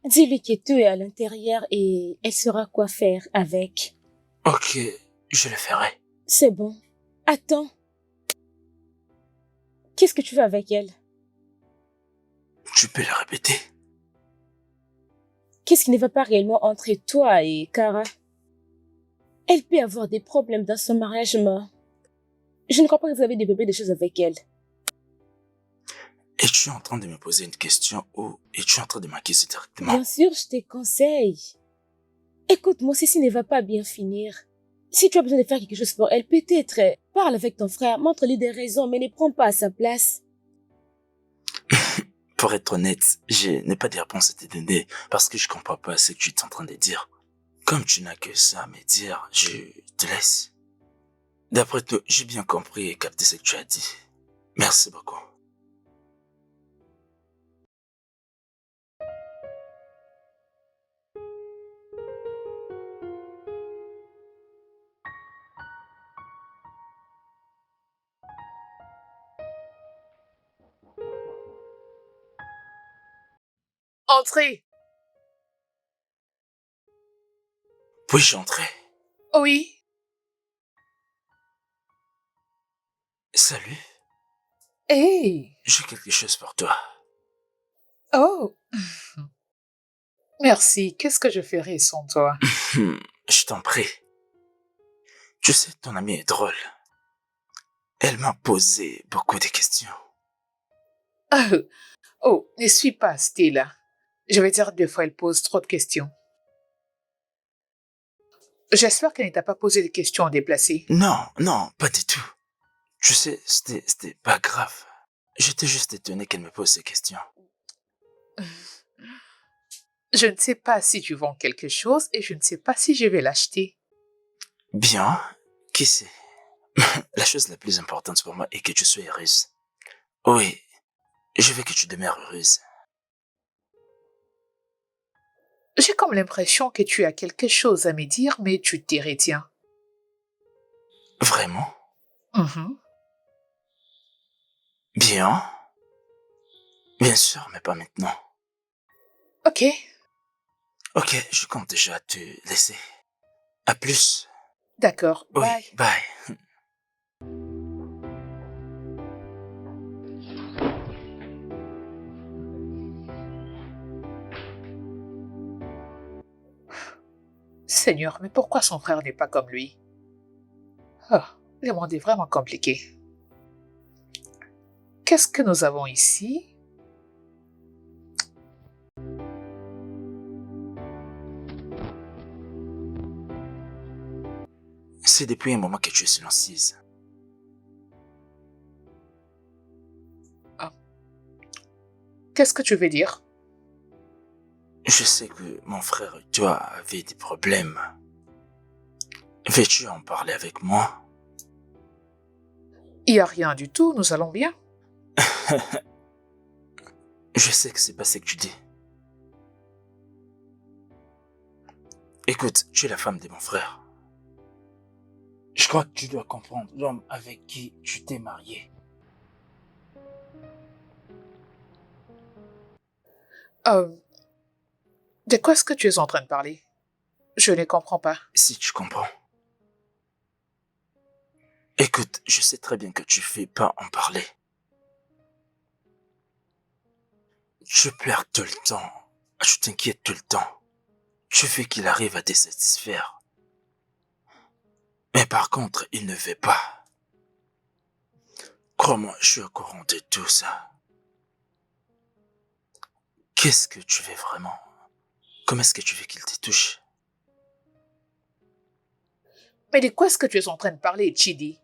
Dis-lui que tout est à l'intérieur et elle saura quoi faire avec.
Ok, je le ferai.
C'est bon. Attends. Qu'est-ce que tu veux avec elle?
Tu peux le répéter.
Qu'est-ce qui ne va pas réellement entre toi et Kara? Elle peut avoir des problèmes dans son mariage, mais je ne crois pas que vous avez développé des choses avec elle.
Es-tu en train de me poser une question ou es-tu en train de m'accuser directement?
Bien sûr, je te conseille. Écoute-moi, ceci ne va pas bien finir. Si tu as besoin de faire quelque chose pour elle, peut-être parle avec ton frère, montre-lui des raisons, mais ne prends pas à sa place.
Pour être honnête, je n'ai pas de réponse à te donner parce que je comprends pas ce que tu es en train de dire. Comme tu n'as que ça à me dire, je te laisse. D'après toi, j'ai bien compris et capté ce que tu as dit. Merci beaucoup.
Entrez.
Puis-je entrer?
Oui.
Salut,
Hey.
j'ai quelque chose pour toi.
Oh. Merci. Qu'est-ce que je ferais sans toi?
Je t'en prie. Tu sais, ton amie est drôle. Elle m'a posé beaucoup de questions.
Oh, ne suis pas Stella. Je vais dire 2 fois, elle pose trop de questions. J'espère qu'elle ne t'a pas posé des questions déplacées.
Non, non, pas du tout. Tu sais, c'était pas grave. J'étais juste étonné qu'elle me pose ces questions.
Je ne sais pas si tu vends quelque chose et je ne sais pas si je vais l'acheter.
Bien, qui sait? La chose la plus importante pour moi est que tu sois heureuse. Oui, je veux que tu demeures heureuse.
J'ai comme l'impression que tu as quelque chose à me dire, mais tu t'y retiens.
Vraiment?
Mhm.
Bien. Bien sûr, mais pas maintenant.
Ok,
Ok, je compte déjà te laisser. À plus.
d'accord,
Oui,
bye.
bye.
Seigneur, mais pourquoi son frère n'est pas comme lui? Oh, le monde est vraiment compliqué. Qu'est-ce que nous avons ici?
C'est depuis un moment que tu es silencieuse.
Qu'est-ce que tu veux dire?
Je sais que mon frère et toi avaient des problèmes. Veux-tu en parler avec moi?
Il n'y a rien du tout, nous allons bien.
Je sais que c'est pas ce que tu dis. Écoute, tu es la femme de mon frère. Je crois que tu dois comprendre l'homme avec qui tu t'es marié.
Euh, de quoi est-ce que tu es en train de parler? Je ne comprends pas.
Si tu comprends. Écoute, je sais très bien que tu fais pas en parler. Tu pleures tout le temps. Tu t'inquiètes tout le temps. Tu veux qu'il arrive à te satisfaire. Mais par contre, il ne veut pas. Crois-moi, je suis au courant de tout ça. Qu'est-ce que tu veux vraiment? Comment est-ce que tu veux qu'il te touche?
Mais de quoi est-ce que tu es en train de parler, Chidi?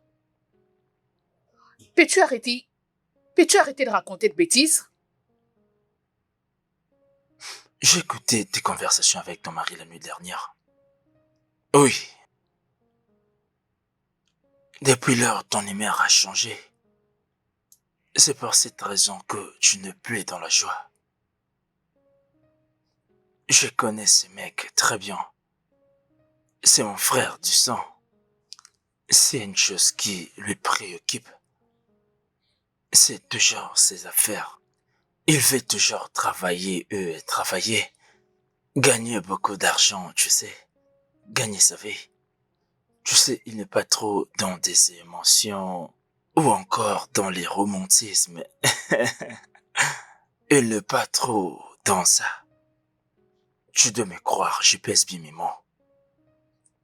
Peux-tu arrêter? Peux-tu arrêter de raconter de bêtises?
J'ai écouté tes conversations avec ton mari la nuit dernière. Oui. Depuis lors, ton humeur a changé. C'est pour cette raison que tu ne plus es dans la joie. Je connais ce mec très bien. C'est mon frère du sang. C'est une chose qui lui préoccupe. C'est toujours ses affaires. Il veut toujours travailler, travailler. Gagner beaucoup d'argent, tu sais. Gagner sa vie. Tu sais, il n'est pas trop dans des émotions ou encore dans les romantismes. Il n'est pas trop dans ça. Tu dois me croire, je pèse bien mes mots.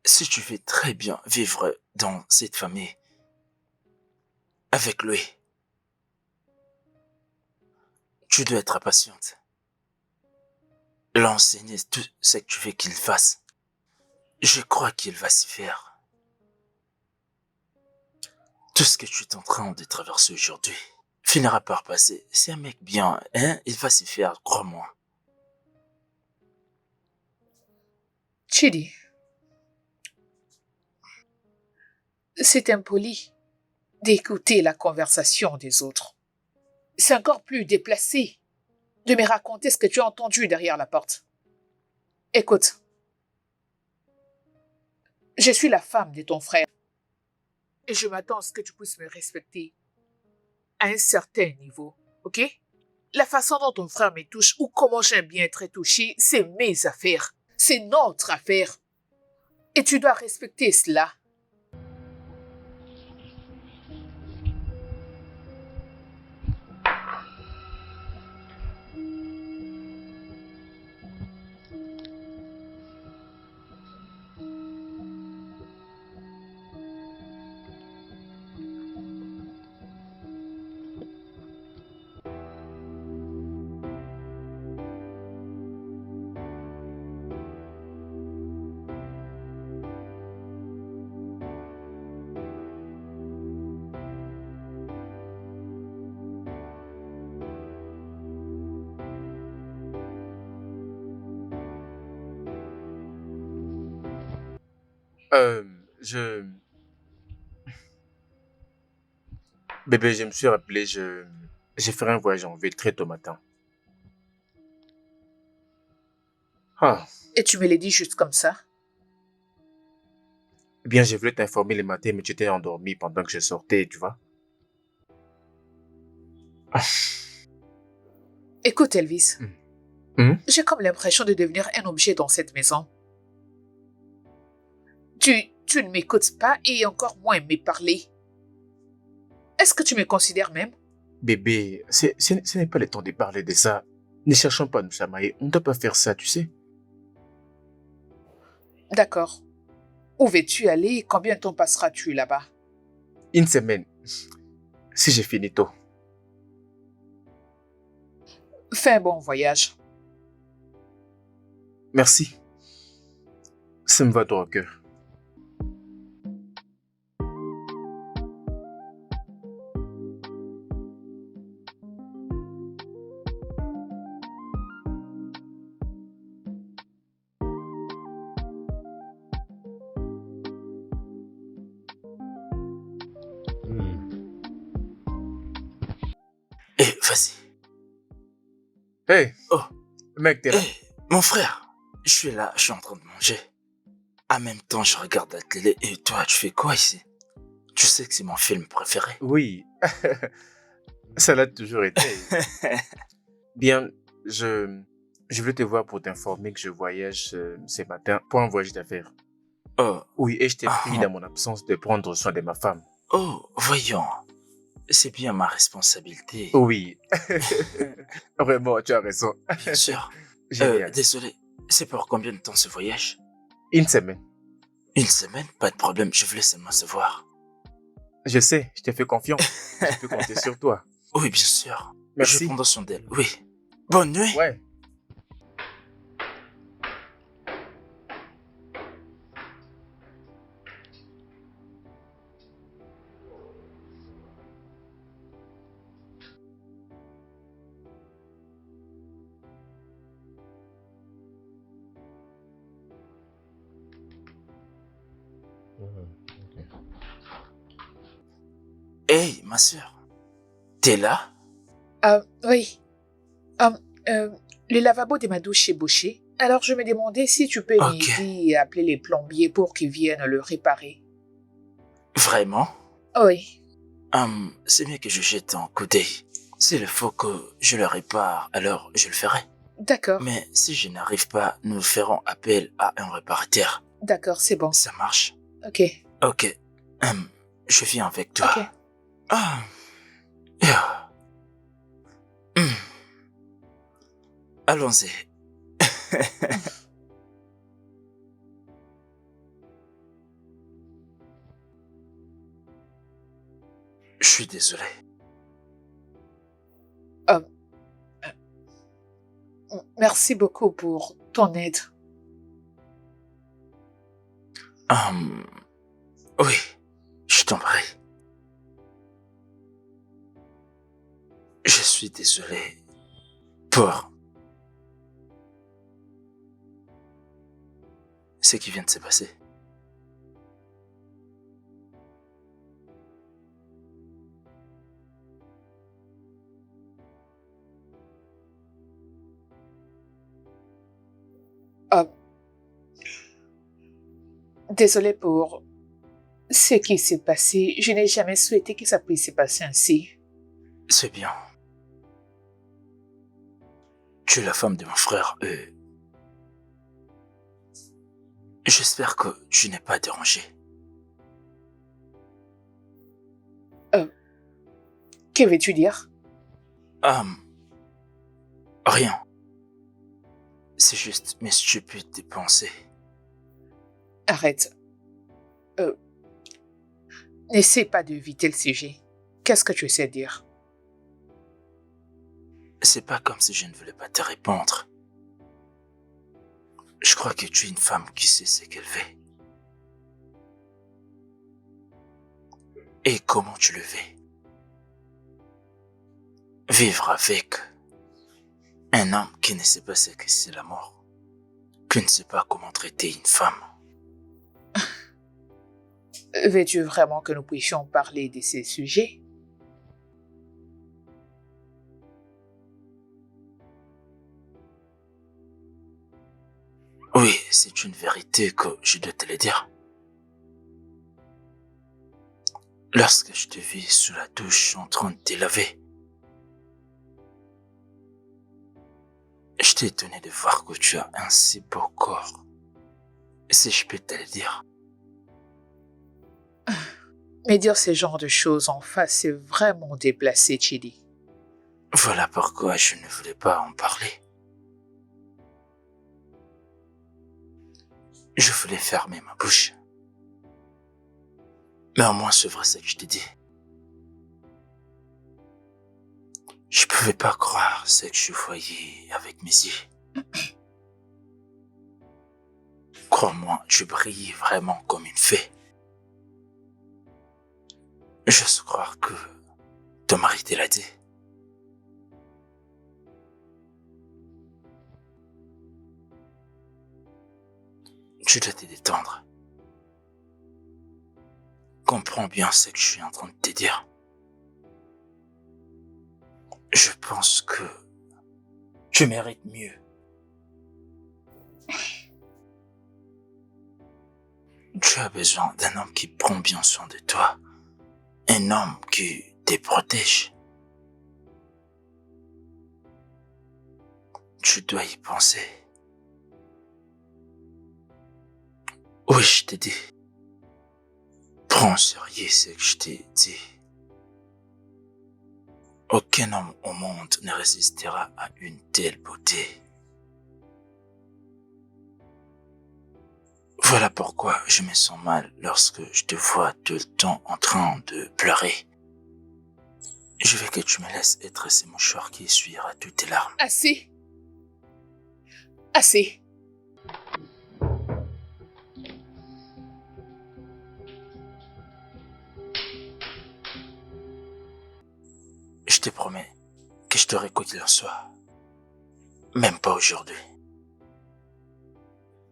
Si tu veux très bien vivre dans cette famille, avec lui, tu dois être patiente. L'enseigner tout ce que tu veux qu'il fasse. Je crois qu'il va s'y faire. Tout ce que tu es en train de traverser aujourd'hui finira par passer. C'est un mec bien, hein? Il va s'y faire, crois-moi.
Chidi, c'est impoli d'écouter la conversation des autres. C'est encore plus déplacé de me raconter ce que tu as entendu derrière la porte. Écoute, je suis la femme de ton frère et je m'attends à ce que tu puisses me respecter à un certain niveau, ok? La façon dont ton frère me touche ou comment j'aime bien être touché, c'est mes affaires. C'est notre affaire. Et tu dois respecter cela.
Euh, je... Bébé, je me suis rappelé, j'ai fait un voyage en ville très tôt matin. Ah,
Et tu me l'as dit juste comme ça.
eh bien, je voulais t'informer le matin, mais tu étais endormi pendant que je sortais, tu vois. Ah.
Écoute, Elvis,
Hmm?
j'ai comme l'impression de devenir un objet dans cette maison. Tu ne m'écoutes pas et encore moins me parler. Est-ce que tu me considères même?
Bébé, ce n'est pas le temps de parler de ça. Ne cherchons pas à nous chamailler. On ne doit pas faire ça, tu sais.
D'accord. Où veux-tu aller? Combien de temps passeras-tu là-bas?
Une semaine. Si j'ai fini tôt.
Fais un bon voyage.
Merci. Ça me va droit au cœur.
Eh, vas-y.
Hey,
Oh,
mec, t'es là.
mon frère, je suis là, je suis en train de manger. En même temps, je regarde la télé et toi, tu fais quoi ici? Tu sais que c'est mon film préféré.
Oui, ça l'a toujours été. Bien, je voulais te voir pour t'informer que je voyage ce matin pour un voyage d'affaires.
Oh,
Oui, et je t'ai
ah,
pris dans mon absence de prendre soin de ma femme.
oh, voyons. C'est bien ma responsabilité.
Oui, vraiment, tu as raison.
Bien sûr.
Génial.
Désolé, c'est pour combien de temps ce voyage?
Une semaine.
Une semaine? Pas de problème, je voulais seulement savoir.
Je sais, je te fais confiance. Je peux compter sur toi.
Oui, bien sûr. Je
Merci.
prends soin d'elle, oui. Bonne nuit.
Ouais.
Hey, ma soeur. T'es là?
Oui. Ah, le lavabo de ma douche est bouché. Alors je me demandais si tu peux
Ok.
m'aider à appeler les plombiers pour qu'ils viennent le réparer.
Vraiment?
Oui.
C'est mieux que je jette un coup d'œil. S'il faut que je le répare, alors je le ferai.
D'accord.
Mais si je n'arrive pas, nous ferons appel à un réparateur.
D'accord, c'est bon.
Ça marche?
Ok.
Ok. Je viens avec toi.
Ok.
Ah. Yeah. Allons-y. Je suis désolé.
Merci beaucoup pour ton aide.
Oui, je t'en prie. Je suis désolé pour ce qui vient de se passer.
Désolée pour ce qui s'est passé. Je n'ai jamais souhaité que ça puisse se passer ainsi.
C'est bien. Tu es la femme de mon frère et j'espère que tu n'es pas dérangé.
Que veux-tu dire?
Rien. C'est juste mes stupides pensées.
Arrête. N'essaie pas d'éviter le sujet. Qu'est-ce que tu essaies de dire?
C'est pas comme si je ne voulais pas te répondre. Je crois que tu es une femme qui sait ce qu'elle veut. Et comment tu le veux. Vivre avec un homme qui ne sait pas ce que c'est la mort. Qui ne sait pas comment traiter une femme.
Veux-tu vraiment que nous puissions parler de ces sujets?
Oui, c'est une vérité que je dois te le dire. Lorsque je te vis sous la douche en train de te laver, j'étais étonné de voir que tu as un si beau corps. Si je peux te le dire.
Mais dire ce genre de choses en face, c'est vraiment déplacé, Chidi.
Voilà pourquoi je ne voulais pas en parler. Je voulais fermer ma bouche. Mais au moins c'est vrai ce que je te dis. Je pouvais pas croire ce que je voyais avec mes yeux. Crois-moi, tu brilles vraiment comme une fée. J'ose croire que ton mari te l'a dit. Tu dois te détendre. Comprends bien ce que je suis en train de te dire. Je pense que tu mérites mieux. Tu as besoin d'un homme qui prend bien soin de toi. Un homme qui te protège. Tu dois y penser. Oui, je t'ai dit. Prends au sérieux ce que je t'ai dit. Aucun homme au monde ne résistera à une telle beauté. Voilà pourquoi je me sens mal lorsque je te vois tout le temps en train de pleurer. Je veux que tu me laisses être ce mouchoir qui essuiera toutes tes larmes.
Assez. Assez.
Je te promets que je t'aurai quoi qu'il en soit. Même pas aujourd'hui.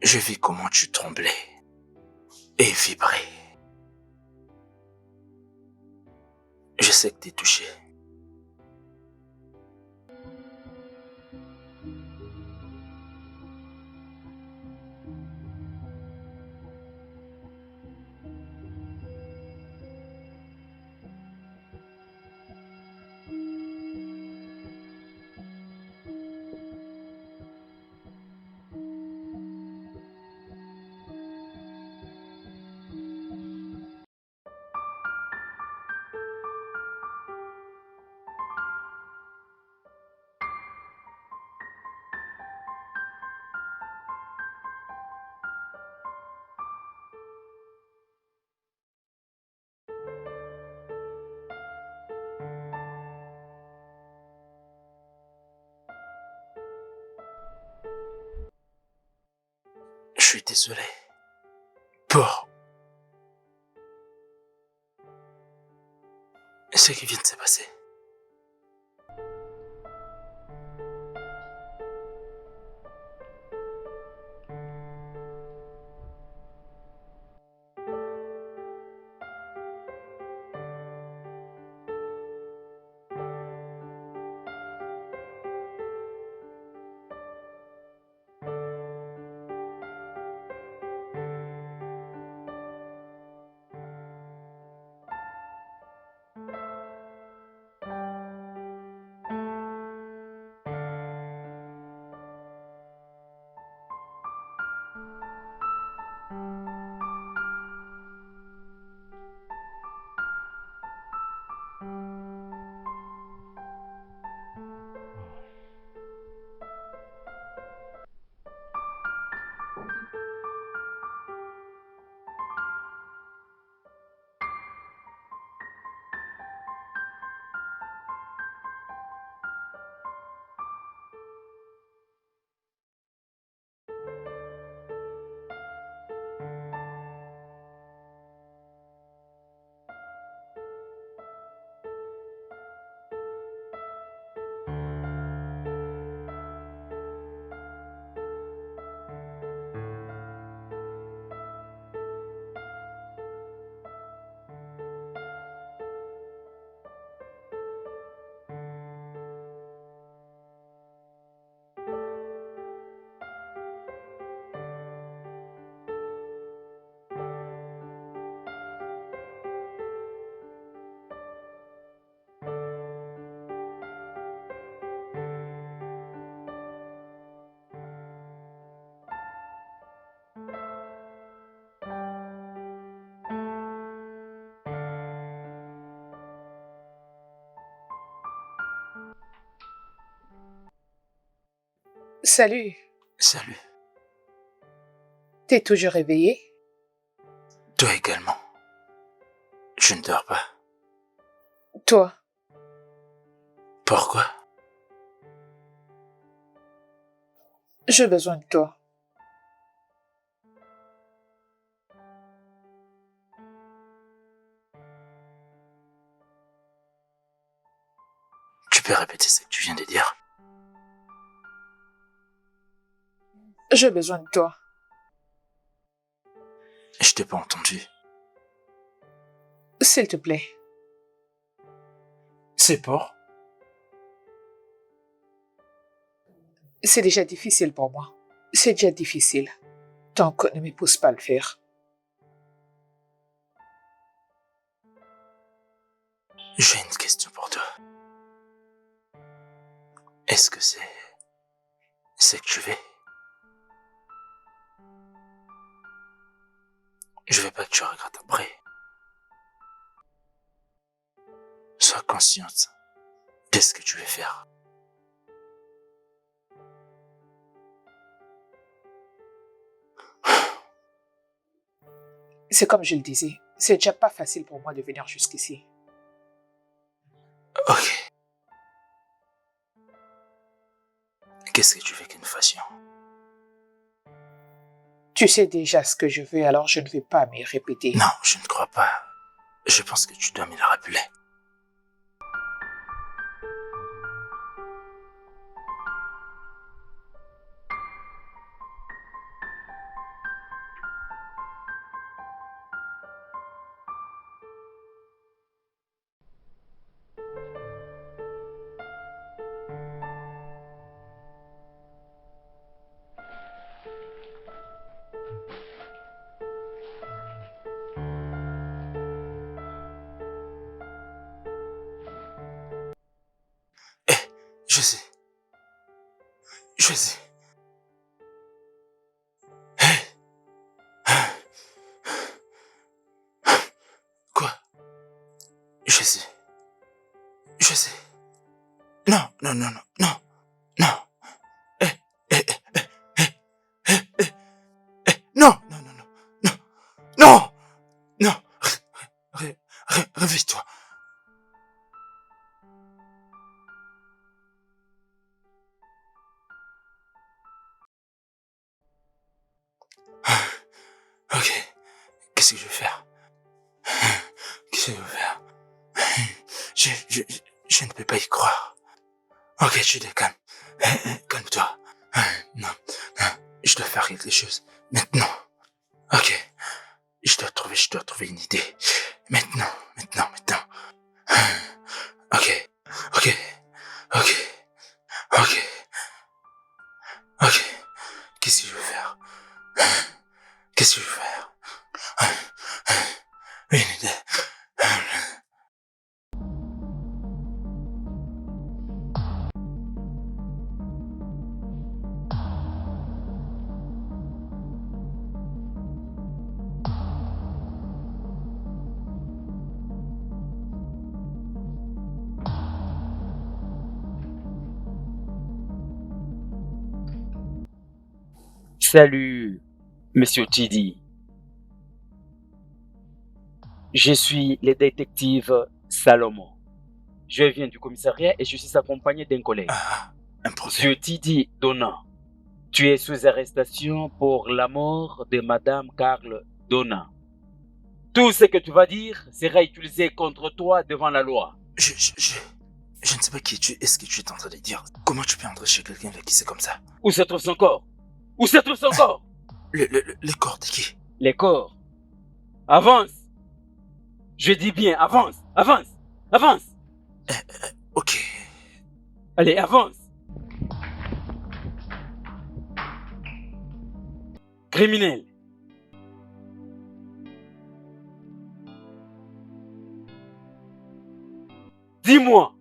Je vis comment tu tremblais et vibrais. Je sais que t'es touché. Je suis désolé pour ce qui vient de se passer.
Salut.
Salut.
T'es toujours réveillé?
Toi également. Je ne dors pas.
Toi?
Pourquoi?
J'ai besoin de toi.
Tu peux répéter ce que tu viens de dire?
J'ai besoin de toi.
Je t'ai pas entendu.
S'il te plaît.
C'est pour?
C'est déjà difficile pour moi. C'est déjà difficile. Donc, ne me pousse pas à le faire.
J'ai une question pour toi. Est-ce que c'est que tu veux? Je veux pas que tu regrettes après. Sois consciente de ce que tu veux faire.
C'est comme je le disais, c'est déjà pas facile pour moi de venir jusqu'ici.
Ok. Qu'est-ce que tu veux que nous fassions?
Tu sais déjà ce que je veux, alors je ne vais pas me répéter.
Non, je ne crois pas. Je pense que tu dois me le rappeler. Je sais. Je sais. Quoi? Je sais. Je sais. Non, non, non, non, non, non. Non, non, non, non, non, non, non. Réveille-toi. Ok. Qu'est-ce que je vais faire? Qu'est-ce que je vais faire? Je, je, je ne peux pas y croire. Ok, tu te calmes. Calme-toi. Non, non, je dois faire quelque chose. Maintenant. Ok. Je dois trouver une idée. Maintenant, maintenant, maintenant. Ok, ok, ok, ok, ok. Qu'est-ce que je veux faire? Qu'est-ce que je veux faire? Une idée.
Salut, Monsieur Tidi. Je suis le détective Salomon. Je viens du commissariat et je suis accompagné d'un collègue.
Un problème.
Monsieur Tidi Donna, tu es sous arrestation pour la mort de Madame Carl Donna. Tout ce que tu vas dire sera utilisé contre toi devant la loi.
Je ne sais pas qui tu es. Est-ce que tu es en train de dire? Comment tu peux entrer chez quelqu'un avec qui c'est comme ça?
Où se trouve son corps? Où se trouve son corps?
Le corps de qui?
Les corps. Avance. Je dis bien, avance, avance, avance.
Ok.
Allez, avance. Criminel. Dis-moi.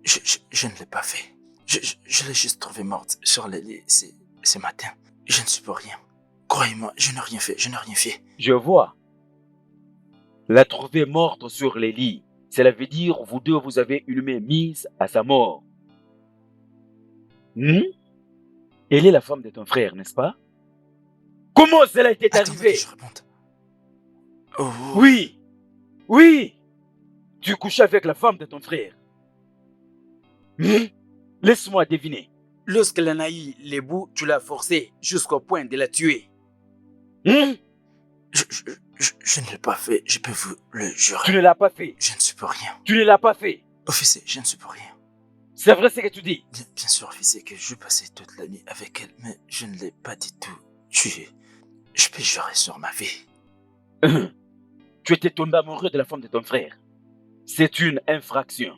Je ne l'ai pas fait. Je l'ai juste trouvée morte sur le lit ce matin. Je ne suis pour rien. Croyez-moi, je n'ai rien fait, je n'ai rien fait.
Je vois. La trouver morte sur les lits. Cela veut dire vous deux, vous avez une main mise à sa mort. Elle est la femme de ton frère, n'est-ce pas? Comment cela était
Attendez
arrivé?
que je réponde. Oh.
Oui, oui. Tu couches avec la femme de ton frère. Laisse-moi deviner. Lorsqu'elle en a eu les bouts, tu l'as forcée jusqu'au point de la tuer.
Je ne l'ai pas fait, je peux vous le jurer.
Tu ne l'as pas fait.
Je ne suis pour rien.
Tu ne l'as pas fait.
Officier, je ne suis pour rien.
C'est vrai ce que tu dis.
Bien sûr, officier, que je passais toute la nuit avec elle, mais je ne l'ai pas du tout tuée. Je peux jurer sur ma vie.
Tu étais tombé amoureux de la femme de ton frère. C'est une infraction.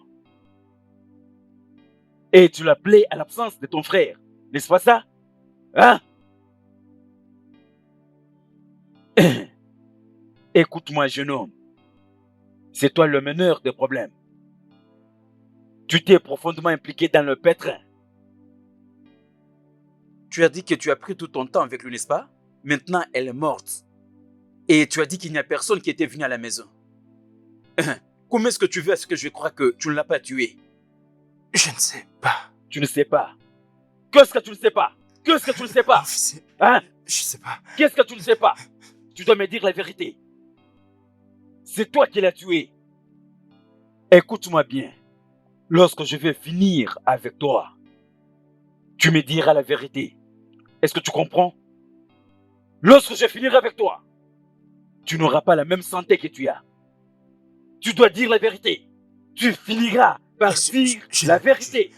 Et tu l'appelais à l'absence de ton frère. N'est-ce pas ça? Hein? Écoute-moi, jeune homme. C'est toi le meneur des problèmes. Tu t'es profondément impliqué dans le pétrin. Tu as dit que tu as pris tout ton temps avec lui, n'est-ce pas? Maintenant, elle est morte. Et tu as dit qu'il n'y a personne qui était venu à la maison. Comment est-ce que tu veux à ce que je croie que tu ne l'as pas tué?
Je ne sais pas.
Tu ne sais pas. Qu'est-ce que tu ne sais pas? Qu'est-ce que tu ne sais pas?
Officier,
Hein?
je sais pas.
Qu'est-ce que tu ne sais pas? Tu dois me dire la vérité. C'est toi qui l'as tué. Écoute-moi bien. Lorsque je vais finir avec toi, tu me diras la vérité. Est-ce que tu comprends? Lorsque je finirai avec toi, tu n'auras pas la même santé que tu as. Tu dois dire la vérité. Tu finiras par dire la vérité.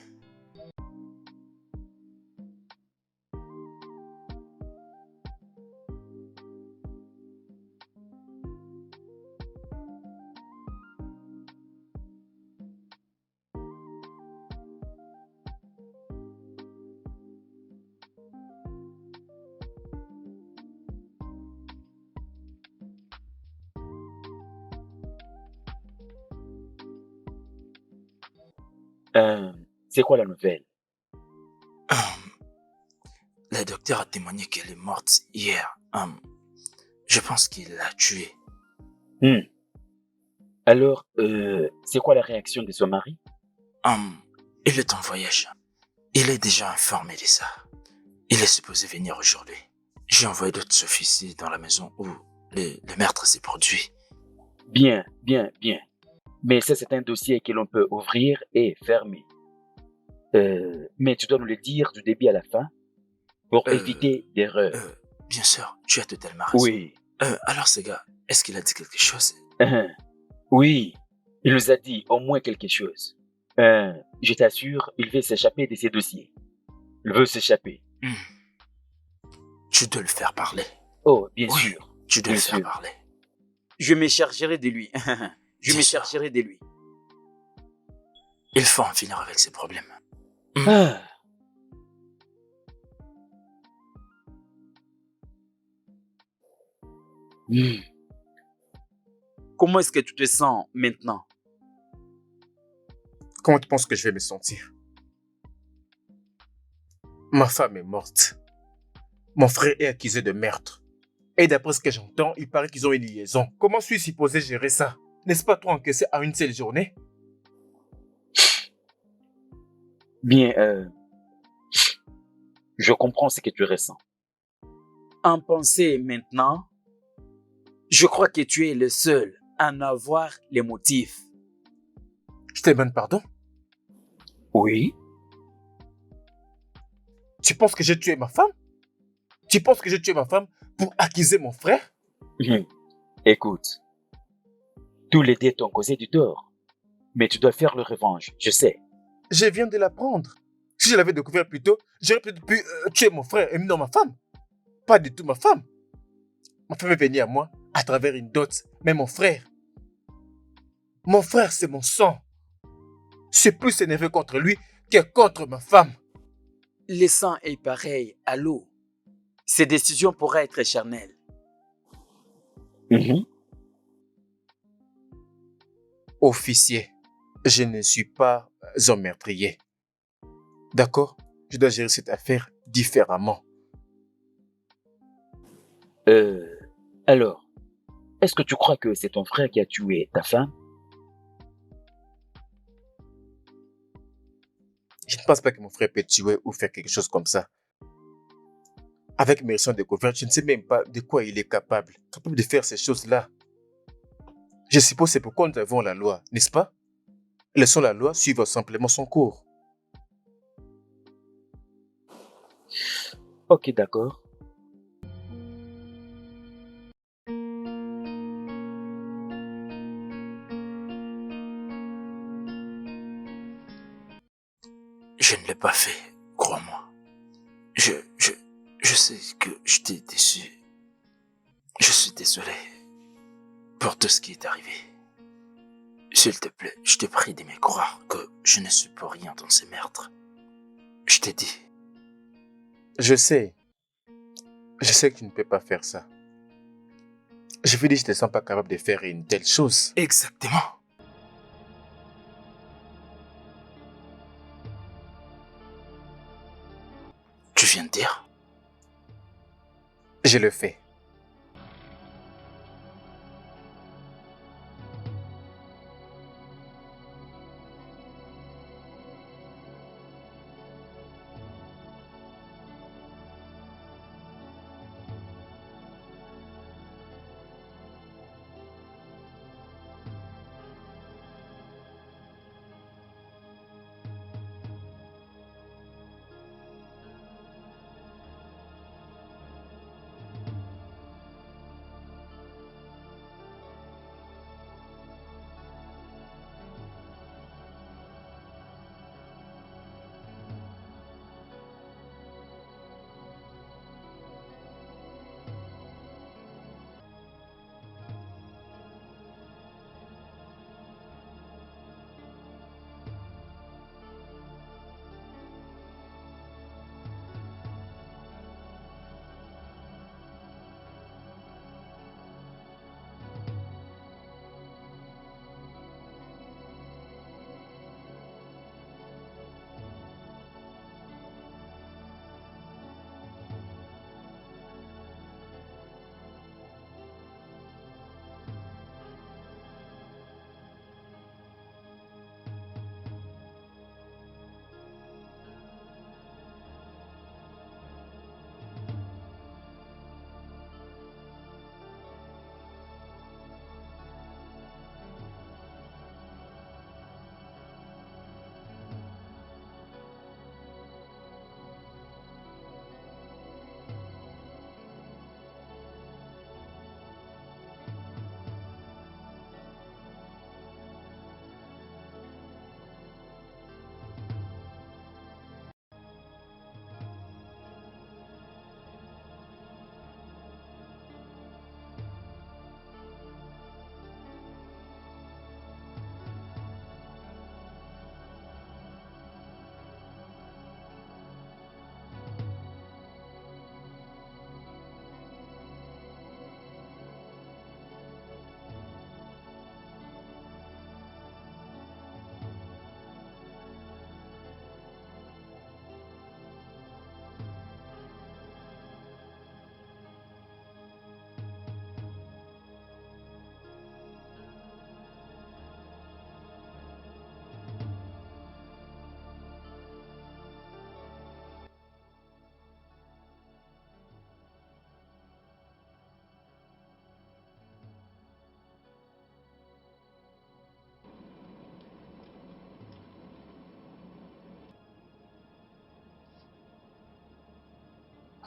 C'est quoi la nouvelle?
Le docteur a témoigné qu'elle est morte hier. Je pense qu'il l'a tuée.
Alors, c'est quoi la réaction de son mari?
Il est en voyage. Il est déjà informé de ça. Il est supposé venir aujourd'hui. J'ai envoyé d'autres officiers dans la maison où le meurtre s'est produit.
Bien, bien, bien. Mais ça, c'est un dossier que l'on peut ouvrir et fermer. Mais tu dois nous le dire du début à la fin pour éviter d'erreurs.
Bien sûr, tu as totalement raison.
Oui.
Alors, ce gars, est-ce qu'il a dit quelque chose?
Oui, il nous a dit au moins quelque chose. Je t'assure, il veut s'échapper de ces dossiers. Il veut s'échapper.
Tu dois le faire parler.
Oh, bien
Oui,
sûr.
Tu dois
Bien
le faire
sûr.
parler.
Je me chargerai de lui. Je
Bien
me
sûr.
chargerai de lui.
Il faut en finir avec ses problèmes.
Ah. Comment est-ce que tu te sens maintenant?
Comment tu penses que je vais me sentir? Ma femme est morte. Mon frère est accusé de meurtre. Et d'après ce que j'entends, il paraît qu'ils ont une liaison. Comment suis-je supposé gérer ça? N'est-ce pas trop encaissé à une seule journée?
Bien, je comprends ce que tu ressens. En penser maintenant, je crois que tu es le seul à en avoir les motifs.
Je te demande pardon?
Oui.
Tu penses que j'ai tué ma femme? Tu penses que j'ai tué ma femme pour accuser mon frère?
Écoute, tous les deux t'ont causé du tort, mais tu dois faire le revanche, je sais.
Je viens de l'apprendre. Si je l'avais découvert plus tôt, j'aurais peut-être pu tuer mon frère et non ma femme. Pas du tout ma femme. Ma femme est venue à moi à travers une dot, mais mon frère, c'est mon sang. Je suis plus énervé contre lui que contre ma femme.
Le sang est pareil à l'eau. Ces décisions pourraient être charnelles.
Officier, je ne suis pas un meurtrier. D'accord? Je dois gérer cette affaire différemment.
Alors, est-ce que tu crois que c'est ton frère qui a tué ta femme?
Je ne pense pas que mon frère peut tuer ou faire quelque chose comme ça. Avec mes récentes découvertes, je ne sais même pas de quoi il est capable. Capable de faire ces choses-là. Je suppose que c'est pourquoi nous avons la loi, n'est-ce pas? Laissons la loi suivre simplement son cours.
Ok, d'accord.
Je ne l'ai pas fait, crois-moi. Je sais que je t'ai déçu. Je suis désolé pour tout ce qui est arrivé. S'il te plaît, je te prie de me croire que je ne suis pour rien dans ces meurtres. Je t'ai dit.
Je sais. Je sais que tu ne peux pas faire ça. Je veux dire, je ne te sens pas capable de faire une telle chose.
Exactement. Tu viens de dire?
Je le fais.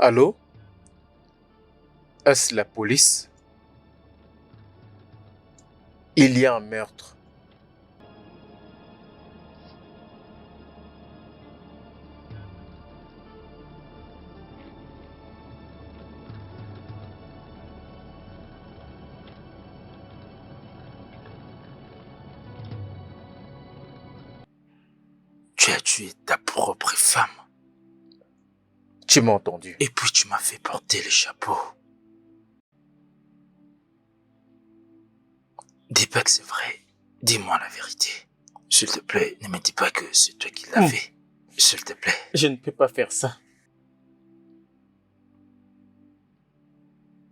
Allô? Est-ce la police? Il y a un meurtre.
Tu as tué ta propre femme.
Tu m'as entendu.
Et puis tu m'as fait porter le chapeau. Dis pas que c'est vrai. Dis-moi la vérité. S'il te plaît, ne me dis pas que c'est toi qui l'as fait. S'il te plaît.
Je ne peux pas faire ça.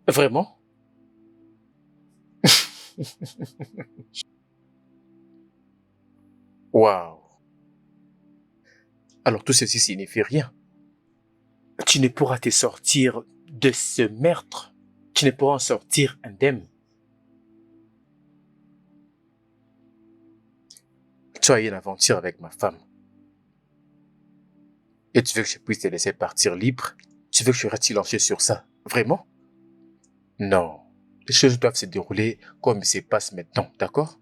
Vraiment? Waouh. Alors tout ceci signifie rien. Tu ne pourras te sortir de ce meurtre. Tu ne pourras en sortir indemne. Tu as eu une aventure avec ma femme. Et tu veux que je puisse te laisser partir libre? Tu veux que je reste silencieux sur ça? Vraiment? Non. Les choses doivent se dérouler comme il se passe maintenant, d'accord?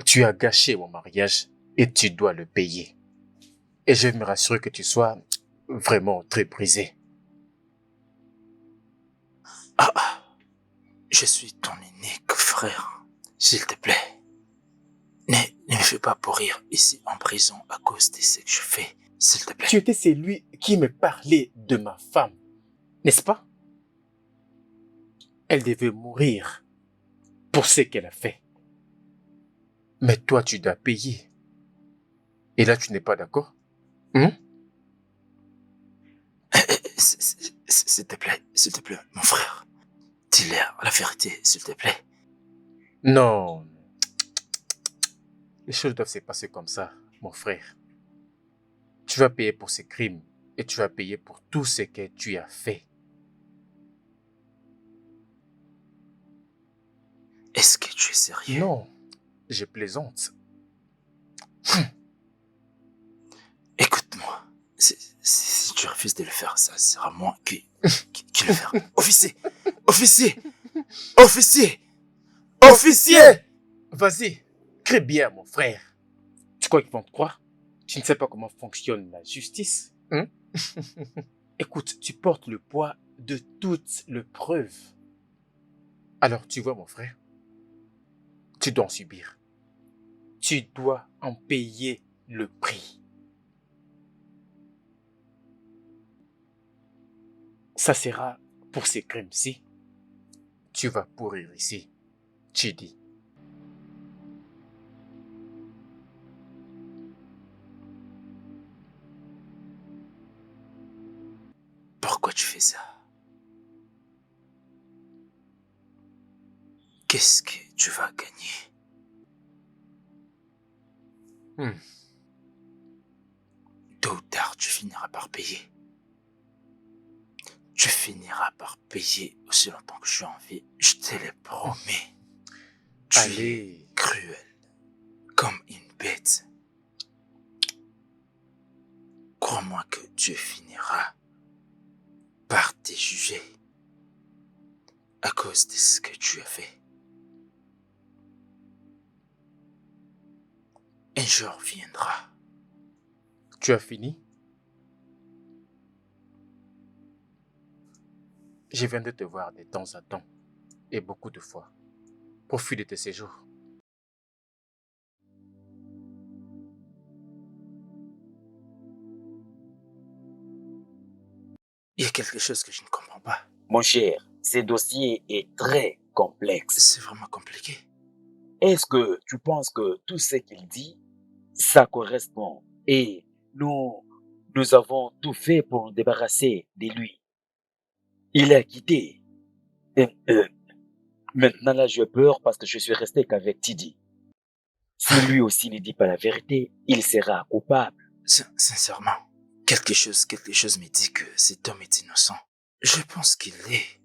Tu as gâché mon mariage et tu dois le payer. Et je vais me rassurer que tu sois vraiment très brisé.
Ah, je suis ton unique frère. S'il te plaît, fais pas pourrir ici en prison à cause de ce que je fais, s'il te plaît.
Tu étais celui qui me parlait de ma femme, n'est-ce pas? Elle devait mourir pour ce qu'elle a fait. Mais toi, tu dois payer. Et là, tu n'es pas d'accord?
S'il te plaît, mon frère. Dis-leur la vérité, s'il te plaît.
Non. Les choses doivent se passer comme ça, mon frère. Tu vas payer pour ces crimes et tu vas payer pour tout ce que tu as fait.
Est-ce que tu es sérieux?
Non, je plaisante.
Écoute-moi. Si tu refuses de le faire, ça sera moi qui le fera. Officier!
Vas-y, crie bien, mon frère. Tu crois qu'ils vont te croire? Tu ne sais pas comment fonctionne la justice, hein? Écoute, tu portes le poids de toutes les preuves. Alors, tu vois, mon frère, tu dois en subir. Tu dois en payer le prix. Ça sera pour ces crimes-ci. Tu vas pourrir ici, Chidi.
Pourquoi tu fais ça? Qu'est-ce que tu vas gagner? Tôt ou tard, tu finiras par payer. Tu finiras par payer aussi longtemps que je suis en vie. Je te le promets. Tu es
Allez.
cruel. Comme une bête. Crois-moi que Dieu finira par te juger à cause de ce que tu as fait. Un jour viendra.
Tu as fini? Je viens de te voir de temps en temps et beaucoup de fois. Profite de tes séjours.
Il y a quelque chose que je ne comprends pas.
Mon cher, ce dossier est très complexe.
C'est vraiment compliqué.
Est-ce que tu penses que tout ce qu'il dit, ça correspond et nous avons tout fait pour nous débarrasser de lui? Il a quitté. Maintenant là, j'ai peur parce que je suis resté qu'avec Tidi. Si lui aussi ne dit pas la vérité, il sera coupable.
Sincèrement, quelque chose me dit que cet homme est innocent. Je pense qu'il l'est.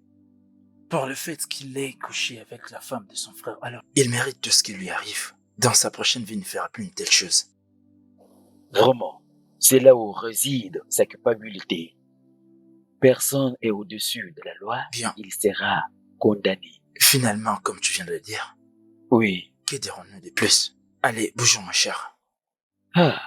Par le fait qu'il ait couché avec la femme de son frère, alors il mérite tout ce qui lui arrive. Dans sa prochaine vie, il ne fera plus une telle chose.
Vraiment, c'est là où réside sa culpabilité. Personne est au-dessus de la loi.
Bien.
Il sera condamné.
Finalement, comme tu viens de le dire,
Oui.
que dirons-nous de plus? Allez, bougeons, ma chère.
Ah.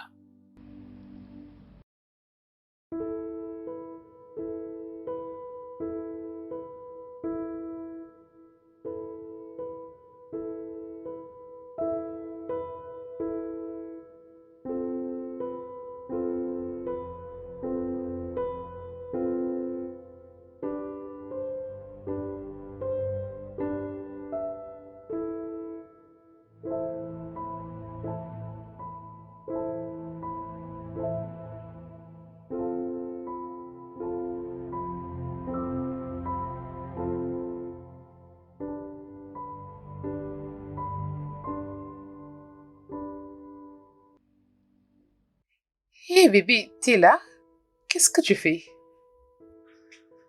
Hé bébé, t'es là? Qu'est-ce que tu fais?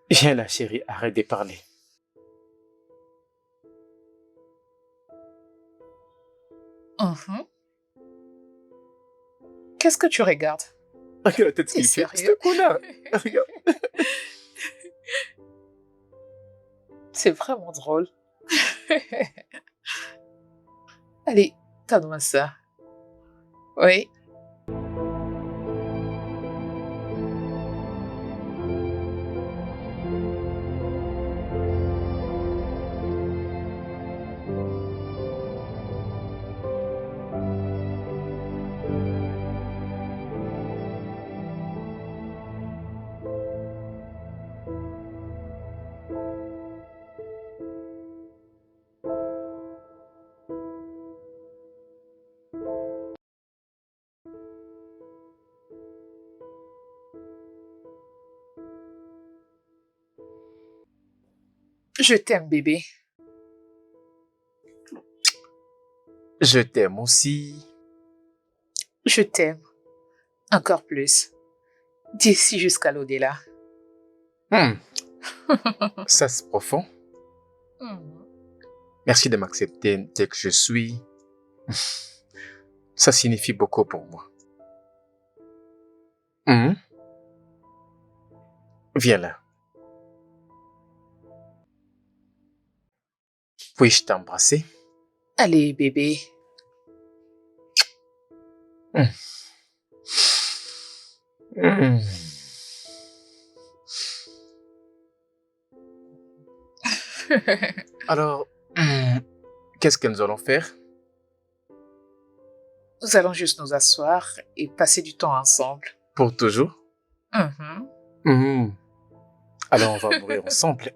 Viens là, chérie, arrête de parler.
Qu'est-ce que tu regardes?
Regarde la tête
T'es
qu'il fait.
sérieux?
C'est là. Regarde.
C'est vraiment drôle. Allez, donne-moi ça. Oui. Je t'aime, bébé.
Je t'aime aussi.
Je t'aime. Encore plus. D'ici jusqu'à l'au-delà.
Hmm, ça c'est profond.
Hmm.
Merci de m'accepter tel que je suis. Ça signifie beaucoup pour moi. Hmm, viens là. Puis-je t'embrasser?
Allez, bébé.
Hmm. Hmm. Alors, qu'est-ce que nous allons faire?
Nous allons juste nous asseoir et passer du temps ensemble.
Pour toujours?
Mhm.
Hmm. Alors on va mourir ensemble.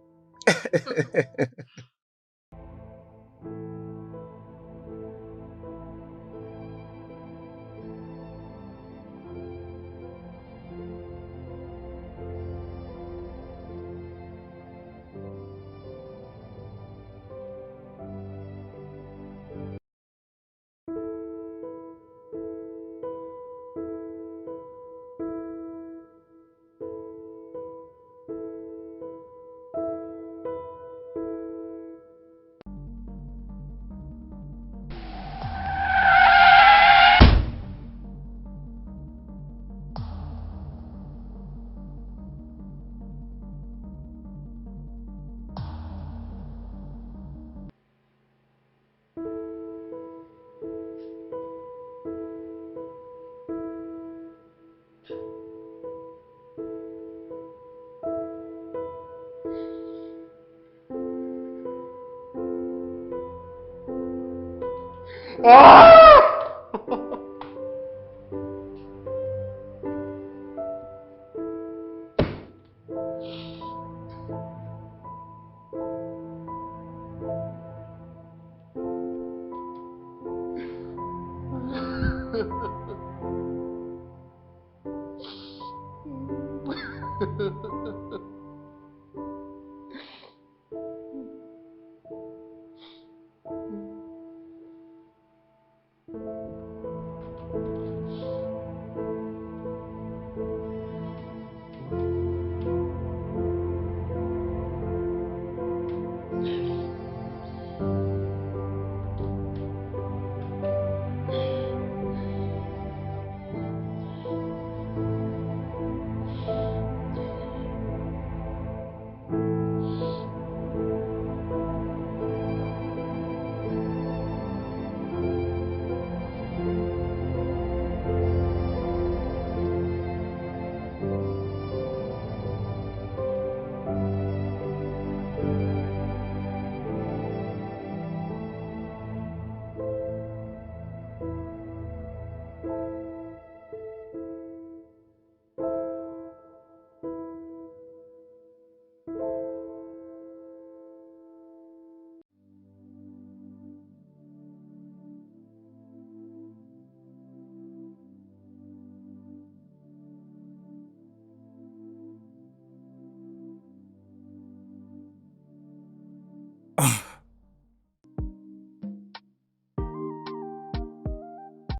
Ah!